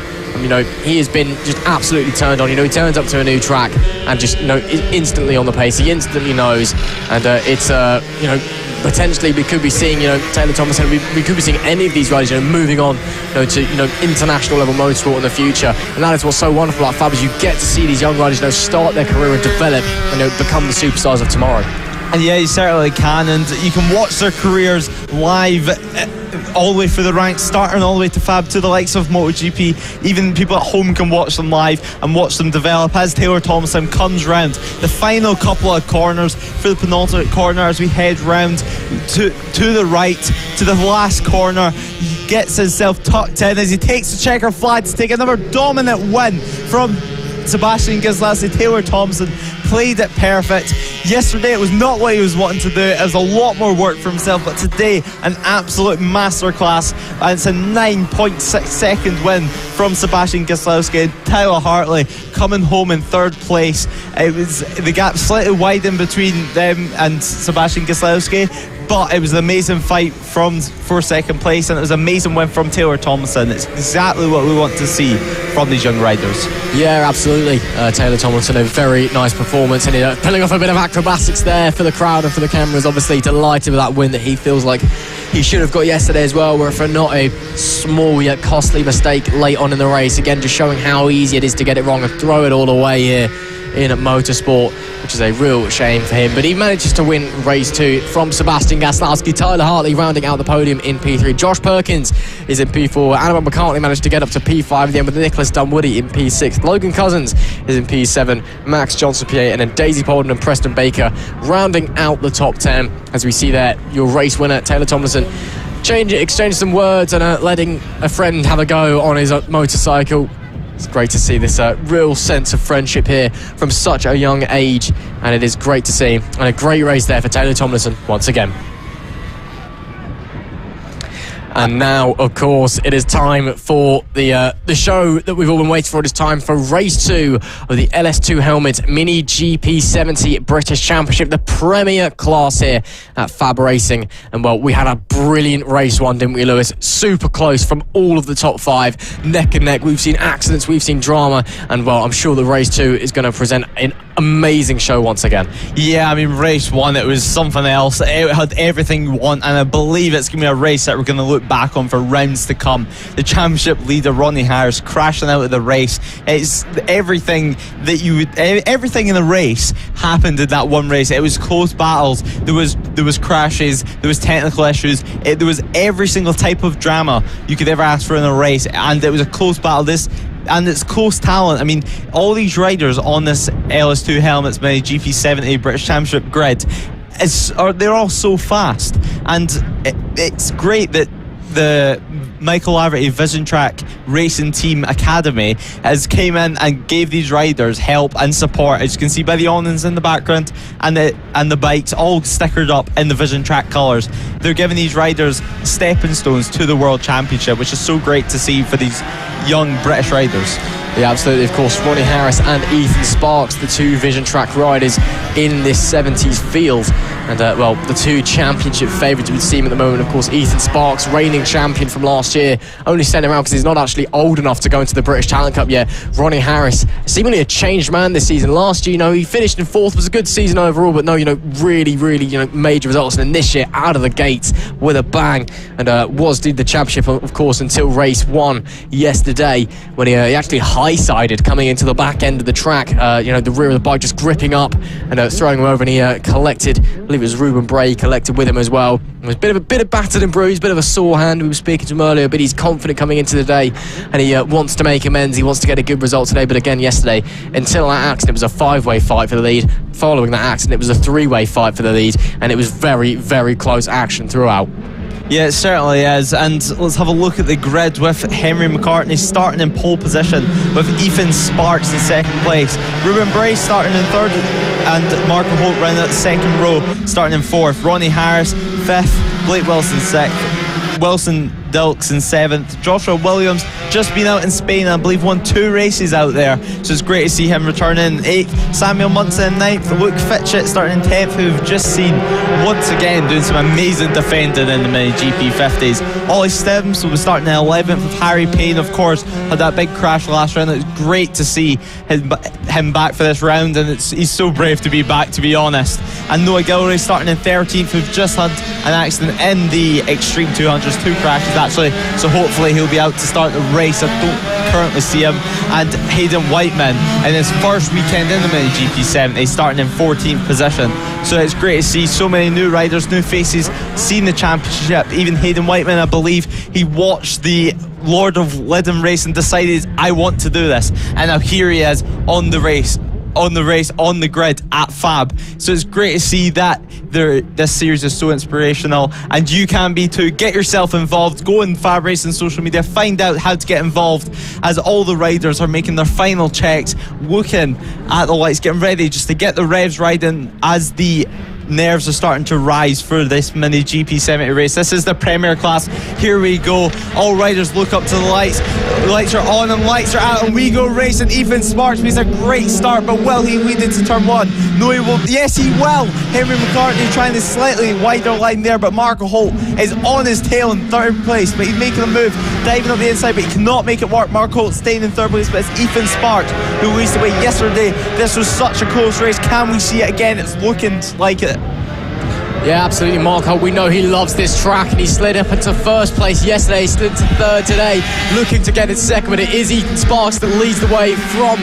S1: He has been just absolutely turned on. He turns up to a new track and just, instantly on the pace. He instantly knows, and it's potentially we could be seeing, Taylor Tomlinson. We could be seeing any of these riders, moving on, to international level motorsport in the future. And that is what's so wonderful about FAB, is you get to see these young riders, start their career and develop and become the superstars of tomorrow.
S2: And yeah, you certainly can, and you can watch their careers live all the way through the ranks, starting all the way to FAB, to the likes of MotoGP. Even people at home can watch them live and watch them develop as Taylor Tomlinson comes round the final couple of corners for the penultimate corner as we head round to the right to the last corner. He gets himself tucked in as he takes the checker flag to take another dominant win from Sebastian Ghislowski. Taylor Tomlinson played it perfect. Yesterday it was not what he was wanting to do. It was a lot more work for himself, but today an absolute masterclass, and it's a 9.6 second win from Sebastian Ghislowski. Tyler Hartley coming home in third place. It was the gap slightly widened between them and Sebastian Ghislowski, but it was an amazing fight for second place, and it was an amazing win from Taylor Tomlinson. It's exactly what we want to see from these young riders.
S1: Yeah, absolutely. Taylor Tomlinson, a very nice performance, and pulling off a bit of acrobatics there for the crowd and for the cameras. Obviously delighted with that win that he feels like he should have got yesterday as well, where for not a small yet costly mistake late on in the race. Again, just showing how easy it is to get it wrong and throw it all away here in motorsport, which is a real shame for him. But he manages to win race 2 from Sebastian Ghislowski. Tyler Hartley rounding out the podium in P3. Josh Perkins is in P4. Annabelle McCartney managed to get up to P5 at the end with Nicholas Dunwoody in P6. Logan Cousins is in P7. Max Johnson P8, and then Daisy Polden and Preston Baker rounding out the top 10. As we see there, your race winner Taylor Tomlinson exchange some words and letting a friend have a go on his motorcycle. It's great to see this real sense of friendship here from such a young age, and it is great to see, and a great race there for Taylor Tomlinson once again. And now, of course, it is time for the show that we've all been waiting for. It is time for race 2 of the LS2 Helmet Mini GP70 British Championship, the premier class here at FAB-Racing. And, well, we had a brilliant race 1, didn't we, Lewis? Super close from all of the top 5, neck and neck. We've seen accidents, we've seen drama, and, well, I'm sure the race 2 is going to present an amazing show once again.
S2: Yeah, I mean, race 1, it was something else. It had everything you want, and I believe it's going to be a race that we're going to look back on for rounds to come. The championship leader Ronnie Harris crashing out of the race. It's everything that everything in the race happened in that one race. It was close battles. There was crashes. There was technical issues. There was every single type of drama you could ever ask for in a race, and it was a close battle. And it's close talent. I mean, all these riders on this LS2 Helmets Mini GP70 British Championship grid, they're all so fast, and it's great that the Michael Laverty Vision Track Racing Team Academy has came in and gave these riders help and support, as you can see by the awnings in the background and the bikes all stickered up in the Vision Track colours. They're giving these riders stepping stones to the World Championship, which is so great to see for these young British riders.
S1: Yeah, absolutely. Of course, Ronnie Harris and Ethan Sparks, the 2 Vision Track riders in this 70s field. And, well, the 2 championship favourites we'd see him at the moment. Of course, Ethan Sparks, reigning champion from last year, only sent him around because he's not actually old enough to go into the British Talent Cup yet. Ronnie Harris, seemingly a changed man this season. Last year, he finished in 4th, was a good season overall, but no, really, major results. And then this year, out of the gates with a bang, and did the championship, of course, until race 1 yesterday, when he actually eye-sided coming into the back end of the track. The rear of the bike just gripping up and throwing him over, and he collected, I believe it was Ruben Bray, collected with him as well. It was a bit of battered and bruised, bit of a sore hand. We were speaking to him earlier, but he's confident coming into the day, and he wants to make amends. He wants to get a good result today. But again, yesterday, until that accident, it was a 5-way fight for the lead. Following that accident, it was a 3-way fight for the lead, and it was very, very close action throughout.
S2: Yeah, it certainly is. And let's have a look at the grid with Henry McCartney starting in pole position, with Ethan Sparks in second place, Ruben Bray starting in third, and Marco Holt running at the second row, starting in fourth, Ronnie Harris fifth, Blake Wilson sixth, Wilson Dilks in seventh, Joshua Williams just been out in Spain, I believe won 2 races out there, so it's great to see him returning in 8th, Samuel Munson in 9th, Luke Fitchett starting in 10th, who we've just seen once again doing some amazing defending in the mini GP 50s. Ollie Stibbs will be starting in 11th, with Harry Payne, of course, had that big crash last round. It was great to see him back for this round, and he's so brave to be back, to be honest. And Noah Gilroy starting in 13th, who've just had an accident in the Extreme 200s, 2 crashes actually, so hopefully he'll be out to start the race. I don't currently see him. And Hayden Whiteman in his first weekend in the mini GP 70, starting in 14th position, so it's great to see so many new riders, new faces seeing the championship. Even Hayden Whiteman, I believe he watched the Lord of Lidden race and decided, I want to do this, and now here he is on the grid at FAB. So it's great to see that this series is so inspirational, and you can be too. Get yourself involved, go on FAB-Racing social media, find out how to get involved, as all the riders are making their final checks, looking at the lights, getting ready just to get the revs riding as the nerves are starting to rise for this mini GP70 race. This is the Premier class. Here we go. All riders look up to the lights. The lights are on and lights are out, and we go racing. Ethan Sparks makes a great start, but will he lead into turn 1? No, he won't. Yes, he will. Henry McCartney trying a slightly wider line there, but Marco Holt is on his tail in 3rd place, but he's making a move, diving up the inside, but he cannot make it work. Marco Holt staying in 3rd place, but it's Ethan Sparks who raced away yesterday. This was such a close race. Can we see it again? It's looking like it.
S1: Yeah, absolutely, Mark Holt. We know he loves this track, and he slid up into 1st place yesterday, slid into 3rd today, looking to get it 2nd, but it is Ethan Sparks that leads the way from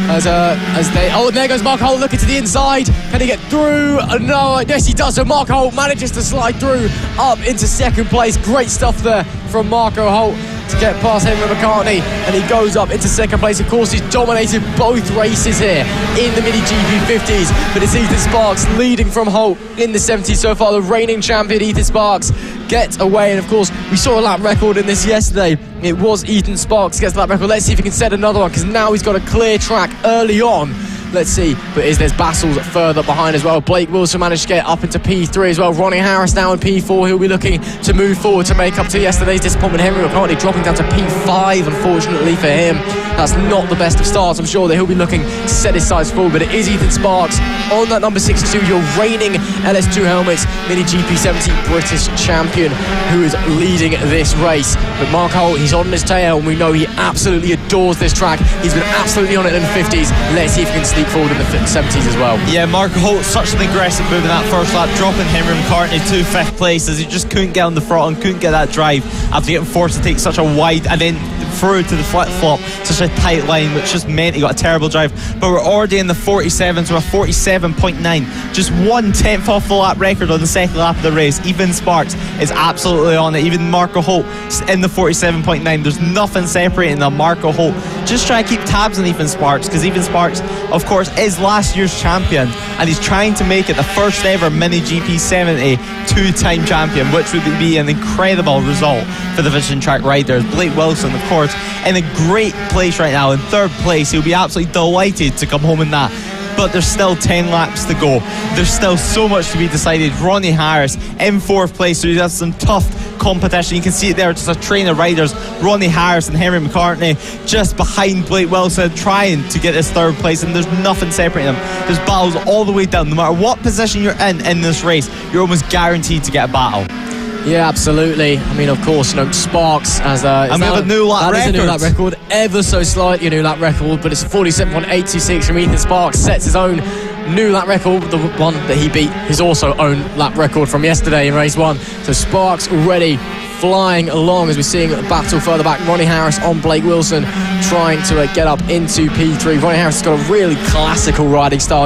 S1: and there goes Mark Holt looking to the inside. Can he get through? No, yes he does. So Mark Holt manages to slide through up into 2nd place. Great stuff there from Marco Holt to get past Henry McCartney, and he goes up into 2nd place. Of course, he's dominated both races here in the mini GP 50s, but it's Ethan Sparks leading from Holt in the 70s so far. The reigning champion Ethan Sparks gets away, and of course we saw a lap record in this yesterday. It was Ethan Sparks gets the lap record. Let's see if he can set another one, because now he's got a clear track early on. Let's see, but there's Bassels further behind as well. Blake Wilson managed to get up into P3 as well. Ronnie Harris now in P4. He'll be looking to move forward to make up to yesterday's disappointment. Henry McCartney dropping down to P5, unfortunately for him. That's not the best of starts. I'm sure that he'll be looking to set his sights forward, but it is Ethan Sparks on that number 62, your reigning LS2 Helmets Mini GP70 British champion, who is leading this race. But Mark Holt, he's on his tail, and we know he absolutely adores this track. He's been absolutely on it in the 50s. Let's see if he can sneak forward in the 70s as well. Yeah, Mark Holt, such an aggressive move in that first lap, dropping Henry McCartney to 5th place, as he just couldn't get on the throttle and couldn't get that drive after getting forced to take such a wide and then through to the flip-flop, such a tight line, which just meant he got a terrible drive. But we're already in the 47s, we're 47.9, just 1/10 off the lap record on the 2nd lap of the race. Ethan Sparks is absolutely on it. Even Marco Holt in the 47.9. There's nothing separating them. Marco Holt just trying to keep tabs on Ethan Sparks, because Ethan Sparks, of course, is last year's champion, and he's trying to make it the first ever Mini GP70 two-time champion, which would be an incredible result for the Vision Track riders. Blake Wilson, of course, in a great place right now in 3rd place. He'll be absolutely delighted to come home in that. But there's still 10 laps to go. There's still so much to be decided. Ronnie Harris in 4th place, so he has some tough competition. You can see it there, just a train of riders. Ronnie Harris and Henry McCartney just behind Blake Wilson, trying to get this 3rd place, and there's nothing separating them. There's battles all the way down. No matter what position you're in this race, you're almost guaranteed to get a battle. Yeah, absolutely. I mean, of course, Sparks has and we have a new lap record. That is a new lap record, ever so slightly a new lap record, but it's 47.826 from Ethan Sparks. Sets his own new lap record. The one that he beat his also own lap record from yesterday in race 1. So Sparks already flying along as we're seeing a battle further back. Ronnie Harris on Blake Wilson trying to get up into P3. Ronnie Harris has got a really classical riding style,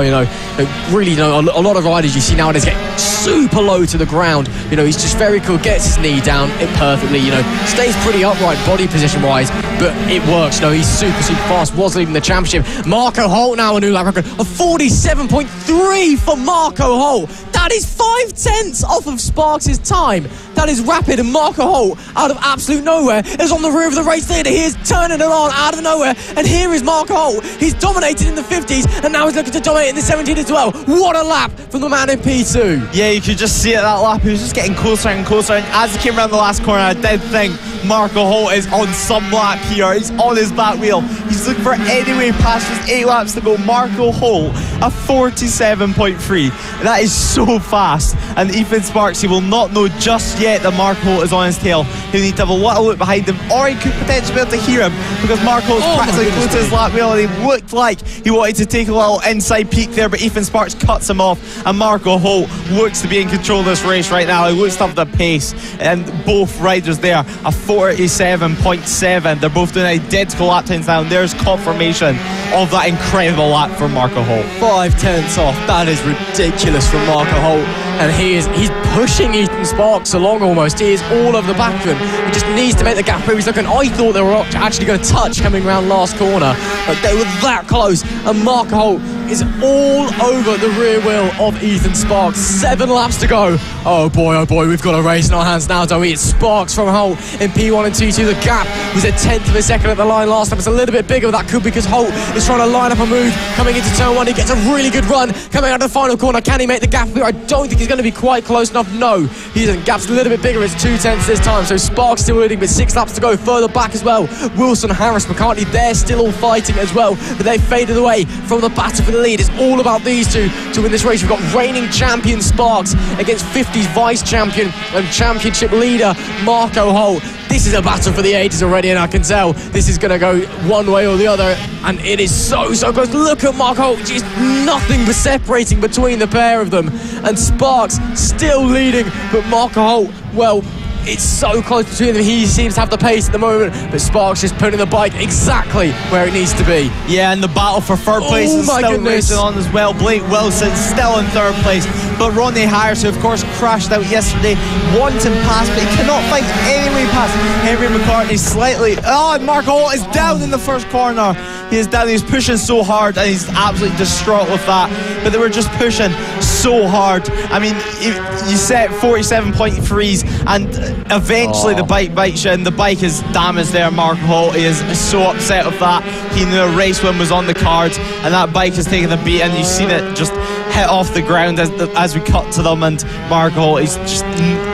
S1: really, a lot of riders you see nowadays get super low to the ground. He's just very cool, gets his knee down it perfectly, stays pretty upright body position wise, but it works. He's super fast, was leading the championship. Marco Holt now a new lap record of 47.3 for Marco Holt. That is 5/10 off of Sparks' time. That is rapid, and Marco Holt, out of absolute nowhere, is on the rear of the race leader. He is turning it on out of nowhere, and here is Marco Holt. He's dominated in the 50s, and now he's looking to dominate in the 17 as well. What a lap from the man in P2.
S2: Yeah, you could just see it, that lap. He was just getting closer and closer, and as he came around the last corner, I did think Marco Holt is on some lap here. He's on his back wheel. He's looking for any way past just 8 laps to go. Marco Holt, a 47.3. That is so fast, and Ethan Sparks, he will not know just yet that Marco Holt is on his tail. He'll need to have a little look behind him, or he could potentially be able to hear him, because Marco Holt's practically close to his lap wheel, and he looked like he wanted to take a little inside peek there, but Ethan Sparks cuts him off, and Marco Holt looks to be in control of this race right now. He looks to have the pace, and both riders there, a 47.7. They're both doing identical lap times now, and there's confirmation of that incredible lap for Marco Holt.
S1: 5/10 off. That is ridiculous from Marco Holt, and he's pushing Ethan Sparks along almost. He is all over the back of him. He just needs to make the gap where he's looking. I thought they were actually going to touch coming around last corner, but they were that close, and Marco Holt is all over the rear wheel of Ethan Sparks. 7 laps to go. Oh boy, we've got a race in our hands now, don't we? It's Sparks from Holt in P1 and T2. The gap was a 1/10 of a second at the line last time. It's a little bit bigger, but that could be because Holt is trying to line up a move coming into turn 1. He gets a really good run coming out of the final corner. Can he make the gap here? I don't think he's going to be quite close enough. No, he isn't. Gap's a little bit bigger. It's 2/10 this time, so Sparks still leading, but 6 laps to go. Further back as well, Wilson, Harris, McCartney, they're still all fighting as well, but they've faded away from the battle for the lead. It's all about these two to win this race. We've got reigning champion Sparks against 50s vice champion and championship leader Marco Holt. This is a battle for the ages already, and I can tell this is going to go one way or the other, and it is so close. Look at Marco Holt, just nothing but separating between the pair of them, and Sparks still leading, but Marco Holt, well, it's so close between them. He seems to have the pace at the moment, but Sparks is putting the bike exactly where it needs to be.
S2: Yeah, and the battle for third place is still racing on as well. Blake Wilson still in third place, but Ronnie Harris, who of course crashed out yesterday, wants him past, but he cannot find any way past Henry McCartney slightly. Oh, and Marco Holt is down in the first corner. He is down, he's pushing so hard, and he's absolutely distraught with that, but they were just pushing so hard. I mean, you set 47.3s, and eventually the bike bites you, and the bike is damaged there. Marco Holt, he is so upset with that. He knew a race win was on the cards, and that bike has taken a beat, and you've seen it just hit off the ground as we cut to them, and Marco Holt is just,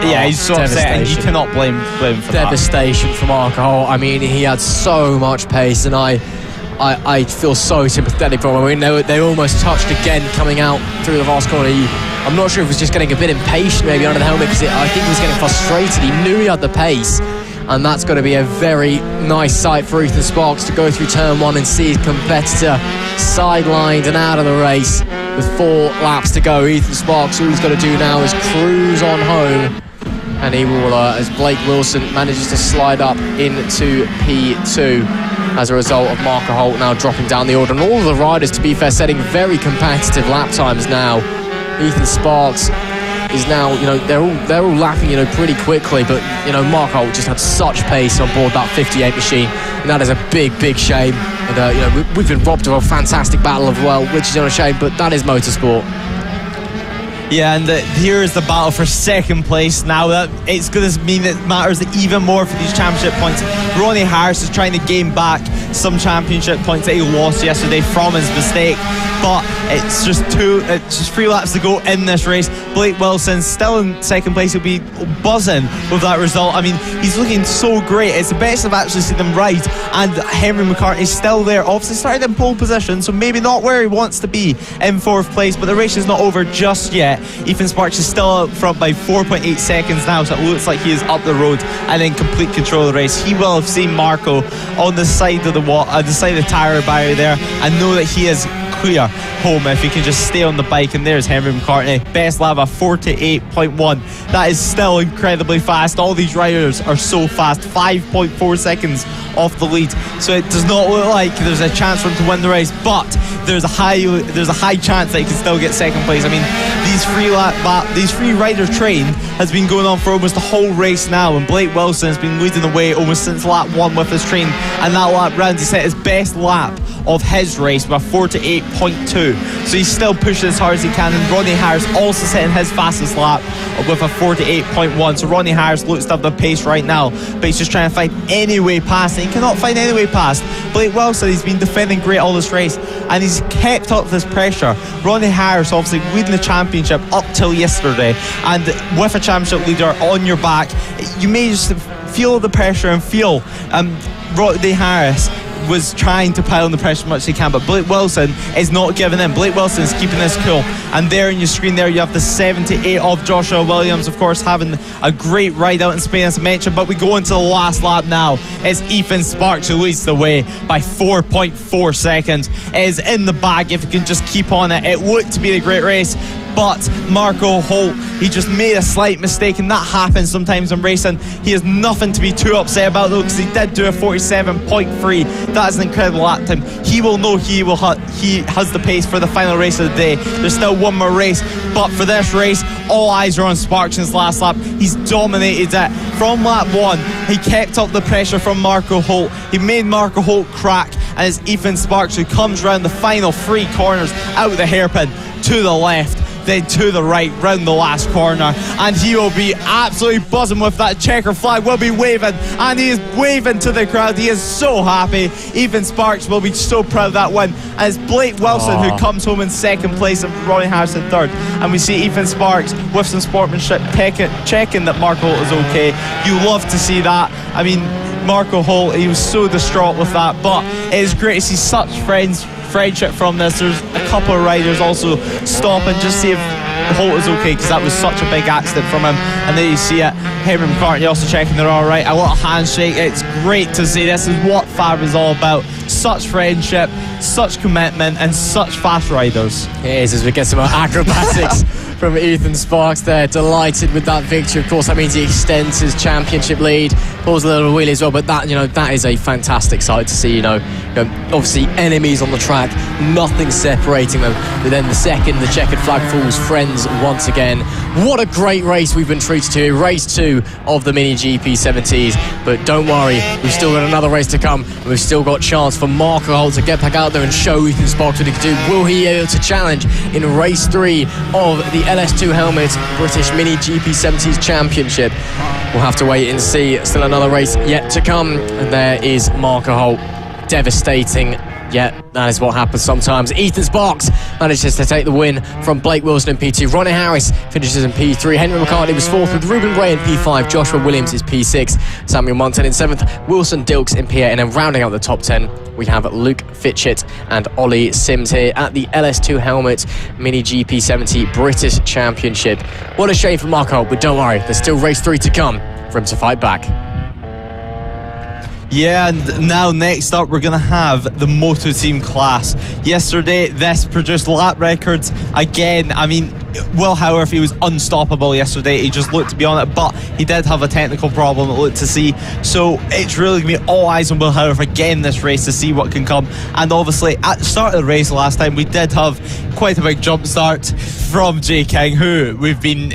S2: he's so upset, and you cannot blame him for that.
S1: Devastation for Marco Holt. I mean, he had so much pace, and I feel so sympathetic for him. I mean, they almost touched again coming out through the last corner. I'm not sure if he was just getting a bit impatient maybe under the helmet, because I think he was getting frustrated. He knew he had the pace, and that's got to be a very nice sight for Ethan Sparks to go through turn 1 and see his competitor sidelined and out of the race with 4 laps to go. Ethan Sparks, all he's got to do now is cruise on home, and he will, as Blake Wilson manages to slide up into P2 as a result of Marco Holt now dropping down the order. And all of the riders, to be fair, setting very competitive lap times now. Ethan Sparks is now, they're all lapping, pretty quickly, but, Marco Holt just had such pace on board that 58 machine, and that is a big shame. And, we've been robbed of a fantastic battle as well, which is on a shame, but that is motorsport.
S2: Yeah, and here is the battle for second place now. That it's going to mean it matters even more for these championship points. Ronnie Harris is trying to gain back some championship points that he lost yesterday from his mistake, but it's just 3 laps to go in this race. Blake Wilson still in second place. He'll be buzzing with that result. I mean, he's looking so great. It's the best I've actually seen him ride, and Henry McCartney's still there. Obviously started in pole position, so maybe not where he wants to be in 4th place, but the race is not over just yet. Ethan Sparks is still up front by 4.8 seconds now, so it looks like he is up the road and in complete control of the race. He will have seen Marco on the side of the tyre barrier there, and know that he is clear home if he can just stay on the bike. And there's Henry McCartney, best lap of 48.1. That is still incredibly fast. All these riders are so fast, 5.4 seconds off the lead, so it does not look like there's a chance for him to win the race, but there's a high chance that he can still get second place. I mean, these free rider train has been going on for almost the whole race now, and Blake Wilson has been leading the way almost since lap 1 with this train, and that lap round he set his best lap of his race with 48.2, so he's still pushing as hard as he can. And Ronnie Harris also setting his fastest lap with a 48.1, so Ronnie Harris looks to have the pace right now, but he's just trying to find any way past, and he cannot find any way past Blake Wilson. He's been defending great all this race, and he's kept up this pressure. Ronnie Harris obviously leading the championship up till yesterday, and with a championship leader on your back, you may just feel the pressure and feel Ronnie Harris was trying to pile on the pressure as much as he can, but Blake Wilson is not giving in. Blake Wilson is keeping this cool, and there on your screen there you have the 78 of Joshua Williams, of course, having a great ride out in Spain as I mentioned. But we go into the last lap now. It's Ethan Sparks who leads the way by 4.4 seconds. It is in the bag if he can just keep on it. It looked to be a great race, but Marco Holt, he just made a slight mistake, and that happens sometimes in racing. He has nothing to be too upset about though, because he did do a 47.3. That is an incredible lap time. He will know he has the pace for the final race of the day. There's still one more race, but for this race, all eyes are on Sparks in his last lap. He's dominated it. From lap 1, he kept up the pressure from Marco Holt. He made Marco Holt crack, and it's Ethan Sparks who comes round the final 3 corners out the hairpin to the left, then to the right, round the last corner, and he will be absolutely buzzing with that checker flag. Will be waving, and he is waving to the crowd. He is so happy. Ethan Sparks will be so proud of that win, and it's Blake Wilson who comes home in second place and Ronnie Harris in third, and we see Ethan Sparks with some sportsmanship checking that Marco Holt is okay. You love to see that. I mean, Marco Holt, he was so distraught with that, but it is great to see such friendship from this. There's a couple of riders also stop and just see if Holt is okay, because that was such a big accident from him. And there you see it, Henry McCartney also checking they're alright. A little handshake. It's great to see. This is what FAB is all about. Such friendship, such commitment, and such fast riders.
S1: It is, as we get some more acrobatics from Ethan Sparks there. Delighted with that victory. Of course, that means he extends his championship lead, pulls a little wheelie as well, but that is a fantastic sight to see. Obviously enemies on the track, nothing separating them, but then the second the checkered flag falls, friends once again. What a great race we've been treated to. Race 2 of the Mini GP 70s, but don't worry, we've still got another race to come, and we've still got chance for Marco Holt to get back out there and show Ethan Sparks what he can do. Will he be able to challenge in race 3 of the LS2 Helmet British Mini GP 70s Championship? We'll have to wait and see. Still another race yet to come, and there is Marco Holt. Devastating, yet that is what happens sometimes. Ethan Sparks manages to take the win from Blake Wilson in P2. Ronnie Harris finishes in P3. Henry McCartney was 4th with Ruben Gray in P5. Joshua Williams is P6. Samuel Monton in 7th. Wilson Dilks in P8. And then rounding out the top 10, we have Luke Fitchett and Ollie Sims here at the LS2 Helmet Mini GP 70 British Championship. What a shame for Marco Holt, but don't worry, there's still race 3 to come for him to fight back.
S2: Yeah, and now next up we're going to have the Moto Team class. Yesterday this produced lap records again. I mean, Will Howarth, he was unstoppable yesterday. He just looked to be on it, but he did have a technical problem, it looked to see. So it's really going to be all eyes on Will Howarth again this race to see what can come. And obviously at the start of the race last time we did have quite a big jump start from Jay King, who we've been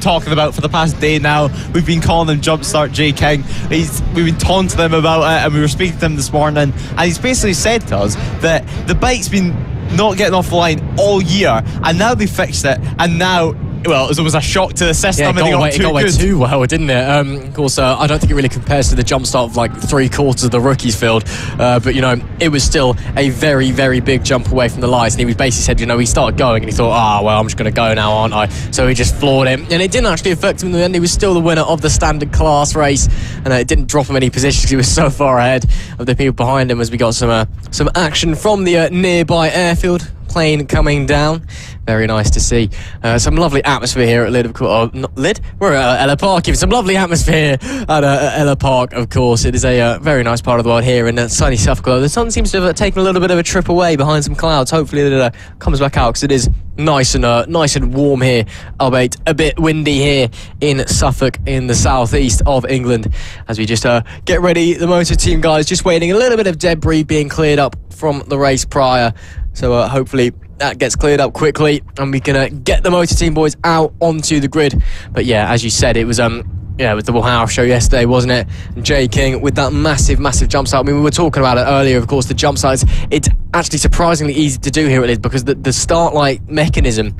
S2: talking about for the past day now. We've been calling him Jump Start Jay King. We've been taunting him about it, and we were speaking to him this morning, and he's basically said to us that the bike's been not getting off the line all year, and now they fixed it, and now, well, it was a shock to the system.
S1: Yeah, it got away too well, didn't it? Of course, I don't think it really compares to the jump start of like 3/4 of the rookies field, but it was still a very, very big jump away from the lights, and he basically said, he started going and he thought, well, I'm just going to go now, aren't I? So he just floored him, and it didn't actually affect him in the end. He was still the winner of the standard class race, and it didn't drop him any positions. He was so far ahead of the people behind him as we got some action from the nearby airfield. plane coming down. Very nice to see. Some lovely atmosphere here at Lid, of course. Oh, not Lid? We're at Ellough Park. Some lovely atmosphere at Ellough Park, of course. It is a very nice part of the world here in sunny Suffolk. The sun seems to have taken a little bit of a trip away behind some clouds. Hopefully it comes back out, because it is nice and warm here, albeit a bit windy here in Suffolk in the southeast of England. As we just get ready, the motor team guys just waiting, a little bit of debris being cleared up from the race prior. So hopefully that gets cleared up quickly and we can get the motor team boys out onto the grid. But yeah, as you said, it was it was the Will Howarth show yesterday, wasn't it? And Jay King with that massive jump start. I mean, we were talking about it earlier, of course, the jump starts. It's actually surprisingly easy to do here at Lid, because the start light mechanism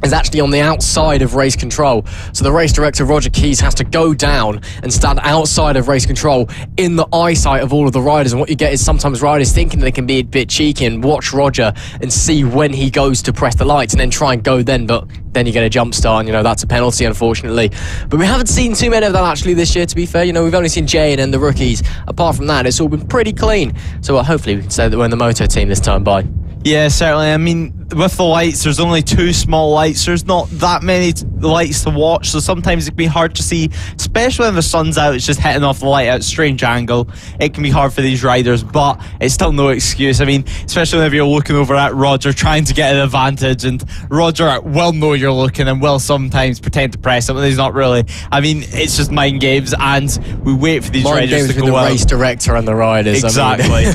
S1: is actually on the outside of race control. So the race director, Roger Keys, has to go down and stand outside of race control in the eyesight of all of the riders. And what you get is sometimes riders thinking they can be a bit cheeky and watch Roger and see when he goes to press the lights and then try and go then, but then you get a jump start, and that's a penalty, unfortunately. But we haven't seen too many of that actually this year, to be fair. We've only seen Jay and then the rookies. Apart from that, it's all been pretty clean. So hopefully we can say that we're in the moto team this time by.
S2: Yeah, certainly. I mean, with the lights, there's only 2 small lights. There's not that many lights to watch, so sometimes it can be hard to see, especially when the sun's out. It's just hitting off the light at a strange angle. It can be hard for these riders, but it's still no excuse. I mean, especially whenever you're looking over at Roger trying to get an advantage, and Roger will know you're looking and will sometimes pretend to press him, but he's not really. I mean, it's just mind games, and we wait for these riders to go
S1: the
S2: out.
S1: Race director and the riders.
S2: Exactly.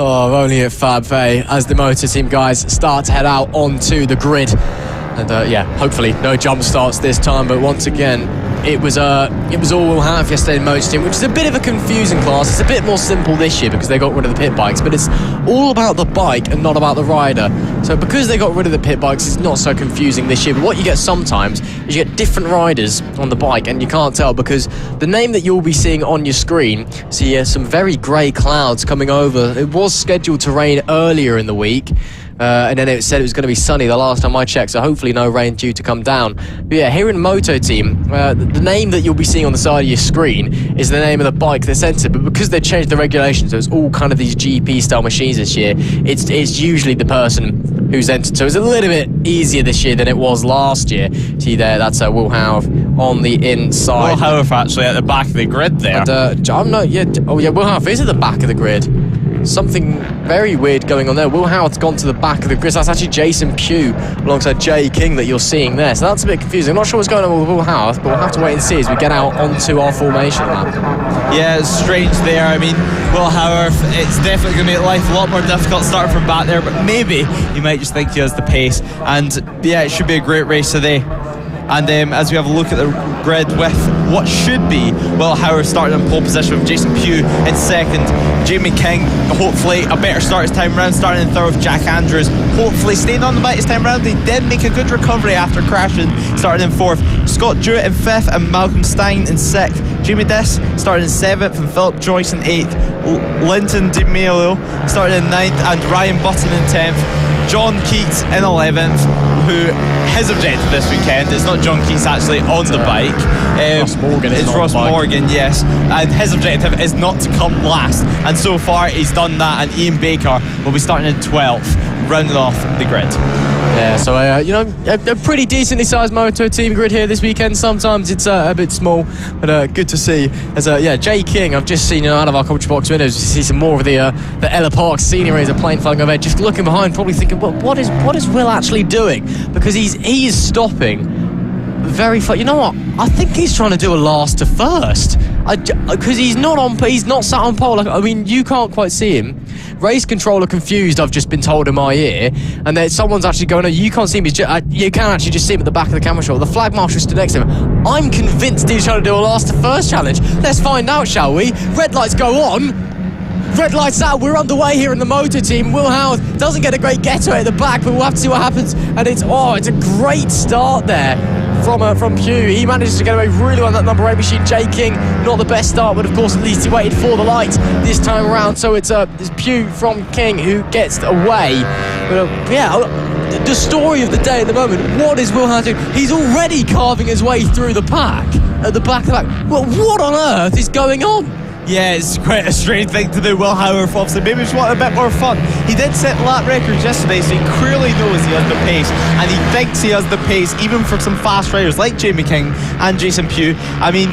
S1: Oh, only at FAB-Racing as the motor team guys start to head out onto the grid. And hopefully no jump starts this time. But once again, it was all Will Howarth yesterday in motor team, which is a bit of a confusing class. It's a bit more simple this year because they got rid of the pit bikes, but it's all about the bike and not about the rider. So because they got rid of the pit bikes, it's not so confusing this year. But what you get sometimes is you get different riders on the bike, and you can't tell because the name that you'll be seeing on your screen, see some very grey clouds coming over. It was scheduled to rain earlier in the week. And then it said it was going to be sunny the last time I checked, so hopefully no rain due to come down. But yeah, here in Moto Team, the name that you'll be seeing on the side of your screen is the name of the bike that's entered, but because they changed the regulations, so it's all kind of these GP-style machines this year, it's usually the person who's entered. So it's a little bit easier this year than it was last year. See there, that's Will Howarth on the inside.
S2: Will Howarth actually at the back of the grid there.
S1: And, Will Howarth is at the back of the grid. Something very weird going on there. Will Howarth's gone to the back of the grid. That's actually Jason Pugh alongside Jay King that you're seeing there. So that's a bit confusing. I'm not sure what's going on with Will Howarth, but we'll have to wait and see as we get out onto our formation map.
S2: Yeah, it's strange there. I mean, Will Howarth, it's definitely going to make life a lot more difficult starting from back there, but maybe he might just think he has the pace. And yeah, it should be a great race today. And as we have a look at the grid with what should be Will Howarth starting in pole position with Jason Pugh in second, Jamie King hopefully a better start this time round, starting in third with Jack Andrews hopefully staying on the bike this time round. He did make a good recovery after crashing, starting in fourth, Scott Jewett in fifth and Malcolm Stein in sixth, Jamie Diss starting in seventh and Philip Joyce in eighth, Linton DeMelio starting in ninth and Ryan Button in 10th. John Keats in 11th, who his objective this weekend, it's not John Keats actually on the bike.
S1: Ross Morgan is
S2: it's
S1: on
S2: Ross
S1: the bike.
S2: Morgan, yes. And his objective is not to come last. And so far he's done that, and Ian Baker will be starting in 12th, rounding off the grid.
S1: Yeah, so a pretty decently sized moto team grid here this weekend. Sometimes it's a bit small, but good to see. As Jay King, I've just seen out of our commentary box windows, you see some more of the Ellough Park scenery as a plane flying overhead. Just looking behind, probably thinking, well, what is Will actually doing? Because he is stopping very far. You know what? I think he's trying to do a last to first. Because he's not sat on pole. I mean, you can't quite see him. Race controller confused, I've just been told in my ear, and then someone's actually going, no, you can't see him. You can actually just see him at the back of the camera shot. The flag marshal stood next to him. I'm convinced he's trying to do a last to first challenge. Let's find out, shall we? Red lights go on. Red lights out, we're underway here in the motor team. Will Howarth doesn't get a great getaway at the back, but we'll have to see what happens. And it's a great start there from Pugh. He manages to get away really well on that number 8 machine. Jay King, not the best start, but of course at least he waited for the light this time around. So it's Pugh from King who gets away. But, the story of the day at the moment, what is Will Howarth doing? He's already carving his way through the pack, at the back of the pack. Well, what on earth is going on?
S2: Yeah, it's quite a strange thing to do. Will Howarth obviously maybe just wanted a bit more fun. He did set lap records yesterday, so he clearly knows he has the pace, and he thinks he has the pace even for some fast riders like Jamie King and Jason Pugh. I mean,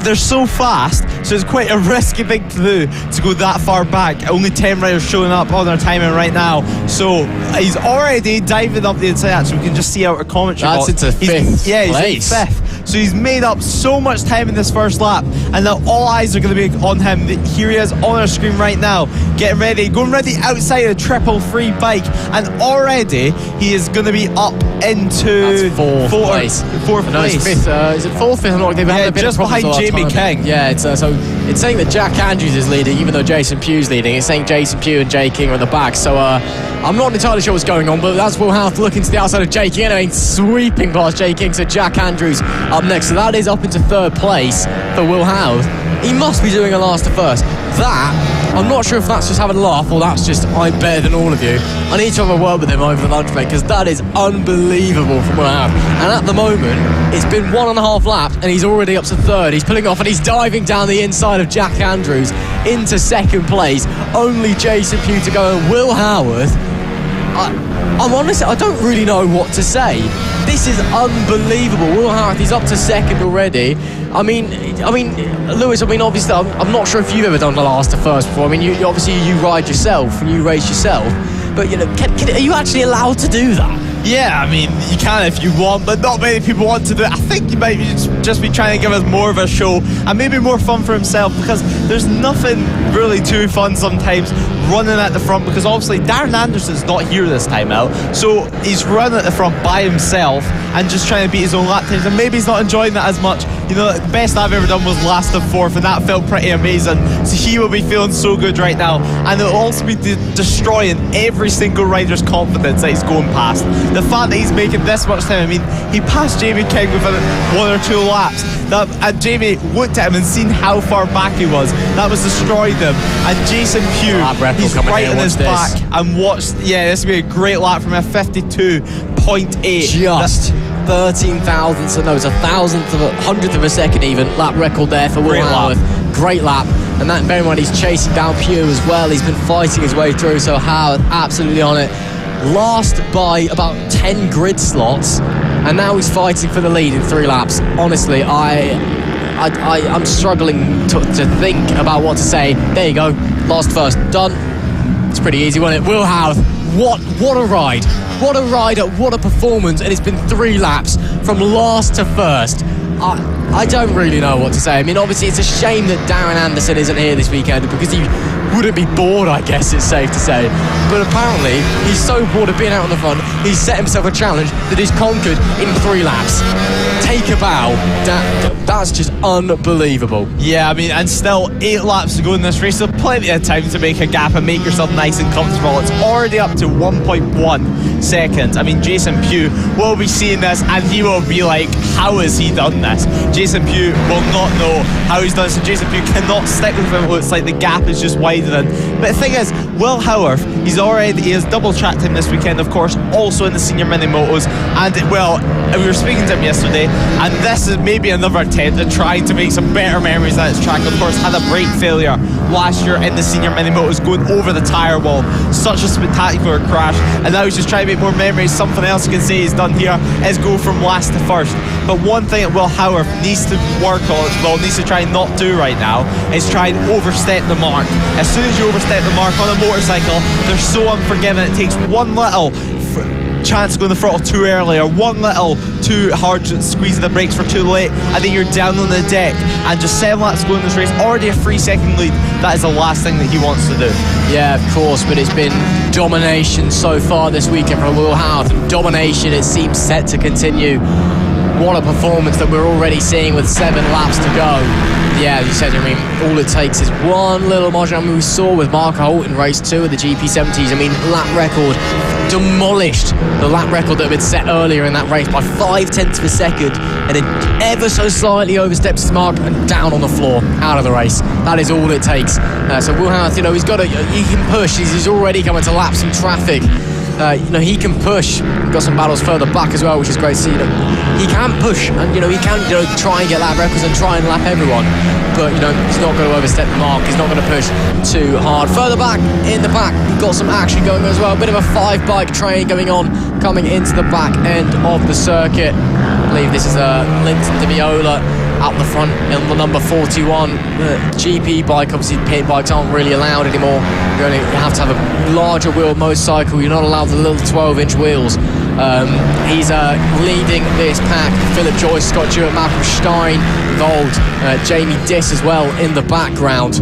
S2: they're so fast, so it's quite a risky thing to do to go that far back. Only 10 riders showing up on their timing right now, so he's already diving up the inside, so we can just see out our commentary box.
S1: That's into fifth place.
S2: He's in fifth. So he's made up so much time in this first lap, and now all eyes are going to be on him. Here he is on our screen right now, getting ready, going ready outside a triple free bike, and already he is going to be up into
S1: fourth place.
S2: It's
S1: fifth. Is it fourth? Fifth?
S2: Just behind Jamie King.
S1: Yeah, it's so it's saying that Jack Andrews is leading, even though Jason Pugh's leading. It's saying Jason Pugh and Jay King are at the back. So I'm not entirely sure what's going on, but that's Will Howarth looking to the outside of Jay King and sweeping past Jay King. So Jack Andrews up next. So that is up into third place for Will Howarth. He must be doing a last to first. That, I'm not sure if that's just having a laugh or that's just I'm better than all of you. I need to have a word with him over the lunch break, because that is unbelievable from Will Howarth. And at the moment, it's been 1.5 laps and he's already up to third. He's pulling off and he's diving down the inside of Jack Andrews into second place. Only Jason Pugh to go, and Will Howarth, I'm honest, I don't really know what to say. This is unbelievable. Will Howarth, he's up to second already. I mean, Lewis, obviously, I'm not sure if you've ever done the last to first before. I mean, you obviously you ride yourself and you race yourself, but are you actually allowed to do that?
S2: Yeah, I mean, you can if you want, but not many people want to do it. I think you might just be trying to give us more of a show and maybe more fun for himself, because there's nothing really too fun sometimes running at the front, because obviously Darren Anderson's not here this time out, so he's running at the front by himself and just trying to beat his own lap times, and maybe he's not enjoying that as much. You know, the best I've ever done was last of fourth, and that felt pretty amazing, so he will be feeling so good right now, and it'll also be destroying every single rider's confidence that he's going past. The fact that he's making this much time, I mean, he passed Jamie King within 1 or 2 laps, and Jamie looked at him and seen how far back he was. That was destroyed him, and Jason Pugh, he's right in his back, and watched, this will be a great lap from a 52.8.
S1: Just 13 thousandths, so no, it's 100th of a second even, lap record there for Will Howarth. Great lap, and that, bear in mind, he's chasing down Pugh as well. He's been fighting his way through, so Howarth absolutely on it. Last by about 10 grid slots, and now he's fighting for the lead in 3 laps. Honestly, I'm struggling to think about what to say. There you go, last first, done. It's pretty easy, wasn't it? Will Howarth, what a ride. What a rider, what a performance, and it's been 3 laps from last to first. I don't really know what to say. I mean, obviously it's a shame that Darren Anderson isn't here this weekend, because he wouldn't be bored, I guess it's safe to say. But apparently he's so bored of being out on the front, he's set himself a challenge that he's conquered in 3 laps. Take a bow. That's just unbelievable. Yeah, I mean, and still 8 laps to go in this race, so plenty of time to make a gap and make yourself nice and comfortable. It's already up to 1.1 seconds. I mean, Jason Pugh will be seeing this and he will be like, how has he done this? Jason Pugh will not know how he's done this, and Jason Pugh cannot stick with him. It looks like the gap is just widening. But the thing is, Will Howarth, he has double tracked him this weekend, of course, also in the senior mini motos, and we were speaking to him yesterday, and this is maybe another attempt at trying to make some better memories at his track. Of course, had a brake failure last year in the senior mini motos, going over the tyre wall, such a spectacular crash, and now he's just trying to make more memories. Something else you can say he's done here is go from last to first. But one thing that Will Howarth needs to work on, needs to try and not do right now, is try and overstep the mark. As soon as you overstep the mark on a motorcycle, they're so unforgiving. It takes one little chance to go in the throttle too early, or one little too hard squeezing the brakes for too late, and then you're down on the deck. And just 7 laps to go in this race, already a 3-second lead. That is the last thing that he wants to do. Yeah, of course, but it's been domination so far this weekend from Will Howarth. Domination, it seems set to continue. What a performance that we're already seeing with 7 laps to go. Yeah, as you said, I mean, all it takes is one little margin. I mean, we saw with Mark Holt in race 2 of the GP70s, I mean, lap record, demolished the lap record that had been set earlier in that race by 0.5 of a second, and then ever so slightly oversteps his mark and down on the floor, out of the race. That is all it takes. So Will Howarth, he's got he can push. He's already coming to lap some traffic. he can push. We've got some battles further back as well, which is great to see. He can push, and he can try and get lap records and try and lap everyone, but he's not going to overstep the mark. He's not going to push too hard. Further back in the back, we've got some action going as well. A bit of a 5-bike train going on, coming into the back end of the circuit. I believe this is Linton Demiola out the front in the number 41. GP bike, obviously pit bikes aren't really allowed anymore. You have to have a larger wheel motorcycle. You're not allowed the little 12-inch wheels. He's leading this pack. Philip Joyce, Scott Jewett, Malcolm Stein, Gold, Jamie Diss as well in the background.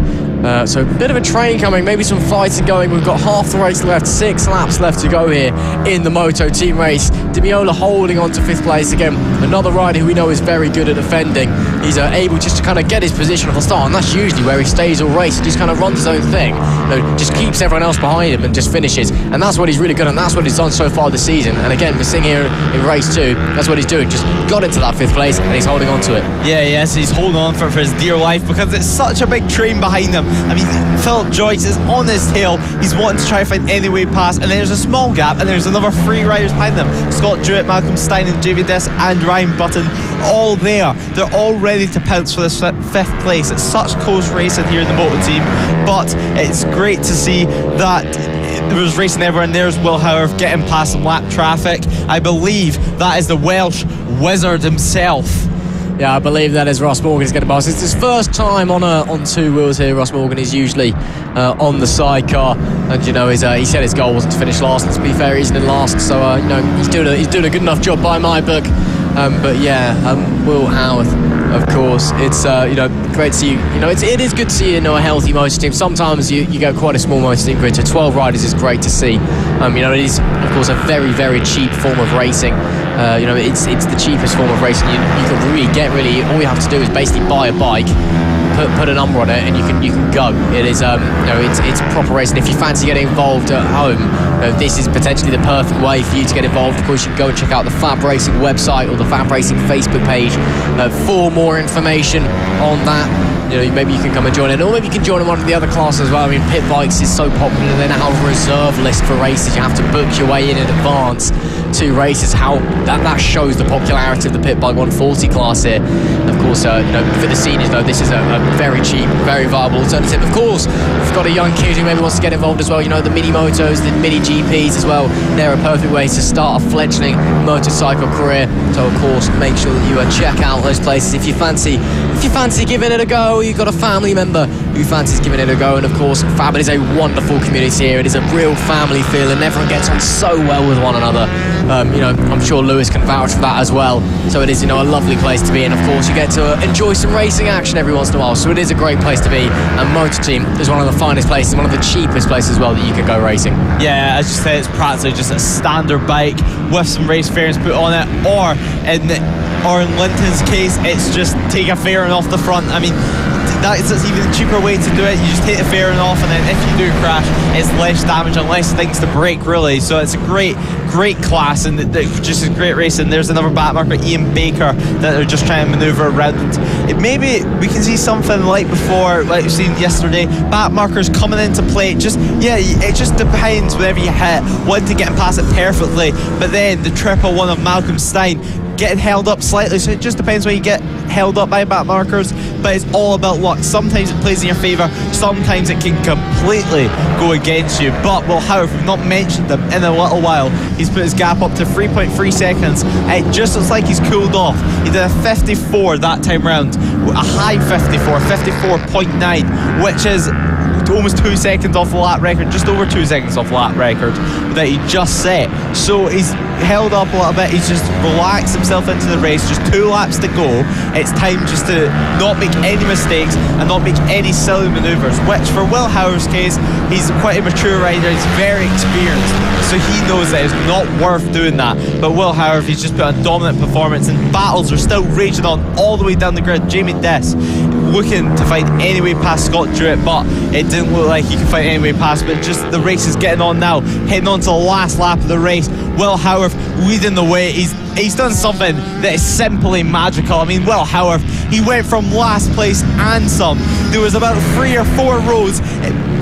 S1: So a bit of a train coming, maybe some fighting going. We've got half the race left, 6 laps left to go here in the Moto team race. Demiola holding on to 5th place again. Another rider who we know is very good at defending. He's able just to kind of get his position off the start, and that's usually where he stays all race. He just kind of runs his own thing, just keeps everyone else behind him and just finishes. And that's what he's really good at, and that's what he's done so far this season. And again, we're seeing here in race 2, that's what he's doing. Just got into that 5th place and he's holding on to it.
S2: Yes, he's holding on for his dear life because it's such a big train behind him. I mean, Philip Joyce is on his tail. He's wanting to try and find any way past, and there's a small gap, and there's another 3 riders behind them. Scott Jewett, Malcolm Stein and Jamie Diss and Ryan Button, all there. They're all ready to pounce for this 5th place. It's such close racing here in the Moto team, but it's great to see that there was racing everywhere, and there's Will Howarth getting past some lap traffic. I believe that is the Welsh wizard himself.
S1: Yeah, I believe that is Ross Morgan is getting past. It's his first time on 2 wheels here. Ross Morgan is usually on the sidecar, and he said his goal wasn't to finish last. Let's be fair, he's in last, so he's doing a good enough job by my book. But yeah, Will Howarth, of course. It's great to see you. It is good to see a healthy motor team. Sometimes you get quite a small motor team grid. So 12 riders is great to see. It is of course a very, very cheap form of racing. It's the cheapest form of racing you can really get. Really, all you have to do is basically buy a bike, put a number on it, and you can go. It is it's proper racing. If you fancy getting involved at home, this is potentially the perfect way for you to get involved. Of course, you can go and check out the FAB-Racing website or the FAB-Racing Facebook page for more information on that. Maybe you can come and join in, or maybe you can join in one of the other classes as well. I mean, pit bikes is so popular. They now have a reserve list for races. You have to book your way in advance to races. How that shows the popularity of the pit bike 140 class here. Of course, for the seniors though, this is a very cheap, very viable alternative. Of course, we've got a young kid who maybe wants to get involved as well. The mini motos, the mini GPs as well. They're a perfect way to start a fledgling motorcycle career. So of course, make sure that you check out those places if you fancy giving it a go. You've got a family member who fancies giving it a go, and of course FAB is a wonderful community here. It is a real family feel, and everyone gets on so well with one another. I'm sure Lewis can vouch for that as well. So it is a lovely place to be, and of course you get to enjoy some racing action every once in a while. So it is a great place to be, and Motor Team is one of the finest places, one of the cheapest places as well that you can go racing.
S2: Yeah, as you say, it's practically just a standard bike with some race fairings put on it, or in Linton's case, it's just take a fairing off the front. I mean, that's even a cheaper way to do it. You just take the fairing off, and then if you do crash, it's less damage and less things to break, really. So it's a great class, and just a great race. And there's another back marker, Ian Baker, that they're just trying to maneuver around. Maybe we can see something like before, like we've seen yesterday, back markers coming into play. It just depends whenever you hit, wanting to get past it perfectly, but then the 111 of Malcolm Stein getting held up slightly, so it just depends when you get held up by back markers, but it's all about luck. Sometimes it plays in your favour, sometimes it can completely go against you. But Will Howarth, we've not mentioned him in a little while. He's put his gap up to 3.3 seconds. It just looks like he's cooled off. He did a 54 that time round, a high 54, 54.9, which is almost 2 seconds off the lap record, just over 2 seconds off the lap record that he just set. So he's held up a little bit, he's just relaxed himself into the race, just 2 laps to go. It's time just to not make any mistakes and not make any silly manoeuvres, which for Will Howarth's case, he's quite a mature rider, he's very experienced, so he knows that it's not worth doing that. But Will Howarth, he's just put a dominant performance, and battles are still raging on all the way down the grid. Jamie Diss looking to find any way past Scott Jewett, but it didn't look like he could find any way past. But just the race is getting on now, heading on to the last lap of the race. Will Howarth leading the way. He's done something that is simply magical. I mean, Will Howarth, he went from last place and some. There was about 3 or 4 rows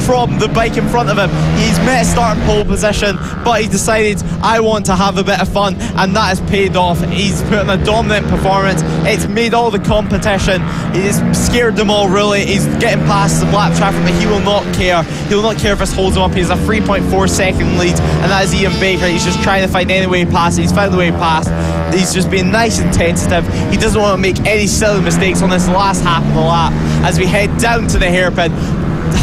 S2: from the bike in front of him. He's met a starting pole position, but he decided, I want to have a bit of fun, and that has paid off. He's put in a dominant performance. It's made all the competition. He's scared them all, really. He's getting past the black traffic, but he will not care. He will not care if this holds him up. He has a 3.4 second lead, and that is Ian Baker. He's just trying to find any way past. He's found the way past. He's just being nice and tentative. He doesn't want to make any silly mistakes on this last half of the lap as we head down to the hairpin.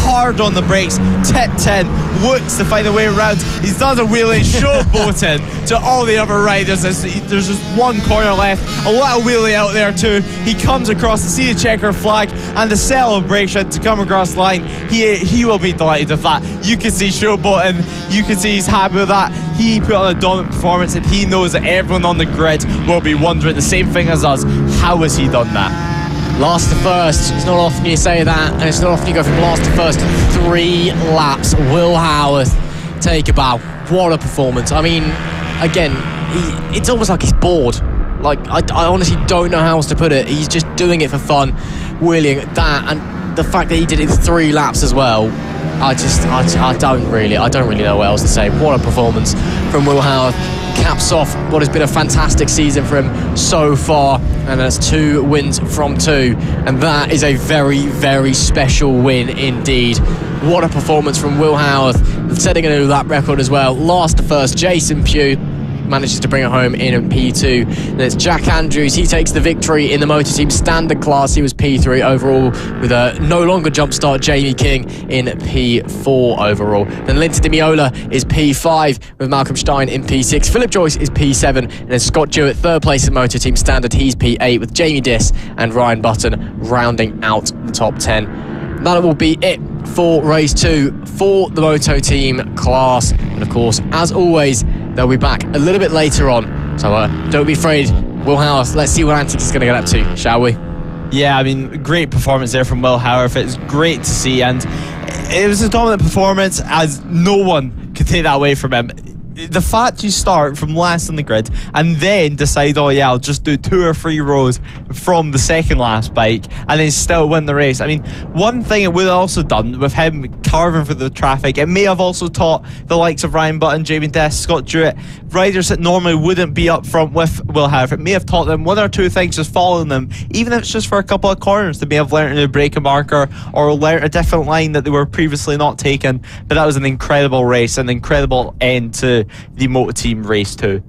S2: Hard on the brakes, tip 10, looks to find a way around. He does a wheelie, showboating to all the other riders. There's just one corner left, a little wheelie out there too. He comes across to see the checker flag and the celebration to come across the line. He will be delighted with that. You can see showboating, you can see he's happy with that. He put on a dominant performance, and he knows that everyone on the grid will be wondering the same thing as us. How has he done that?
S1: Last to first. It's not often you say that, and it's not often you go from last to first in 3 laps. Will Howarth take a bow. What a performance. I mean, again, it's almost like he's bored. Like, I honestly don't know how else to put it. He's just doing it for fun, wheeling that, and the fact that he did it in 3 laps as well. I don't really know what else to say. What a performance from Will Howarth. Caps off what has been a fantastic season for him so far, and that's 2 wins from 2, and that is a very, very special win indeed. What a performance from Will Howarth, setting a new lap record as well. Last to first, Jason Pugh manages to bring it home in P2. And it's Jack Andrews. He takes the victory in the motor team standard class. He was P3 overall, with a no longer jump start Jamie King in P4 overall. Then Linton Dimiola is P5 with Malcolm Stein in P6. Philip Joyce is P7, and then Scott Jewett third place in motor team standard. He's P8 with Jamie Diss and Ryan Button rounding out the top 10. That will be it for race 2 for the moto team class. And of course, as always, they'll be back a little bit later on. So don't be afraid. Will Howarth, let's see what antics he's going to get up to, shall we?
S2: Yeah, I mean, great performance there from Will Howarth. It's great to see, and it was a dominant performance as no one could take that away from him. The fact you start from last on the grid and then decide, oh yeah, I'll just do 2 or 3 rows from the second last bike and then still win the race. I mean, one thing it would have also done with him carving through the traffic, it may have also taught the likes of Ryan Button, Jamie Diss, Scott Jewett, riders that normally wouldn't be up front with Will Howarth. It may have taught them 1 or 2 things, just following them, even if it's just for a couple of corners. They may have learned a new braking marker or learned a different line that they were previously not taking. But that was an incredible race, an incredible end to the motor team race 2.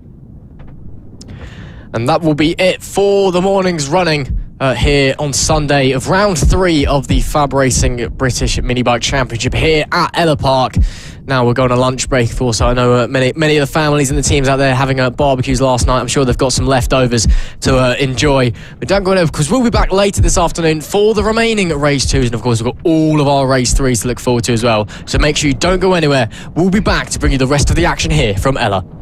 S1: And that will be it for the morning's running here on Sunday of round 3 of the FAB-Racing British Mini Bike Championship here at Ellough Park. Now we're going on a lunch break, of course. I know many of the families and the teams out there having barbecues last night. I'm sure they've got some leftovers to enjoy. But don't go anywhere, because we'll be back later this afternoon for the remaining race 2s. And of course, we've got all of our race 3s to look forward to as well. So make sure you don't go anywhere. We'll be back to bring you the rest of the action here from Ellough.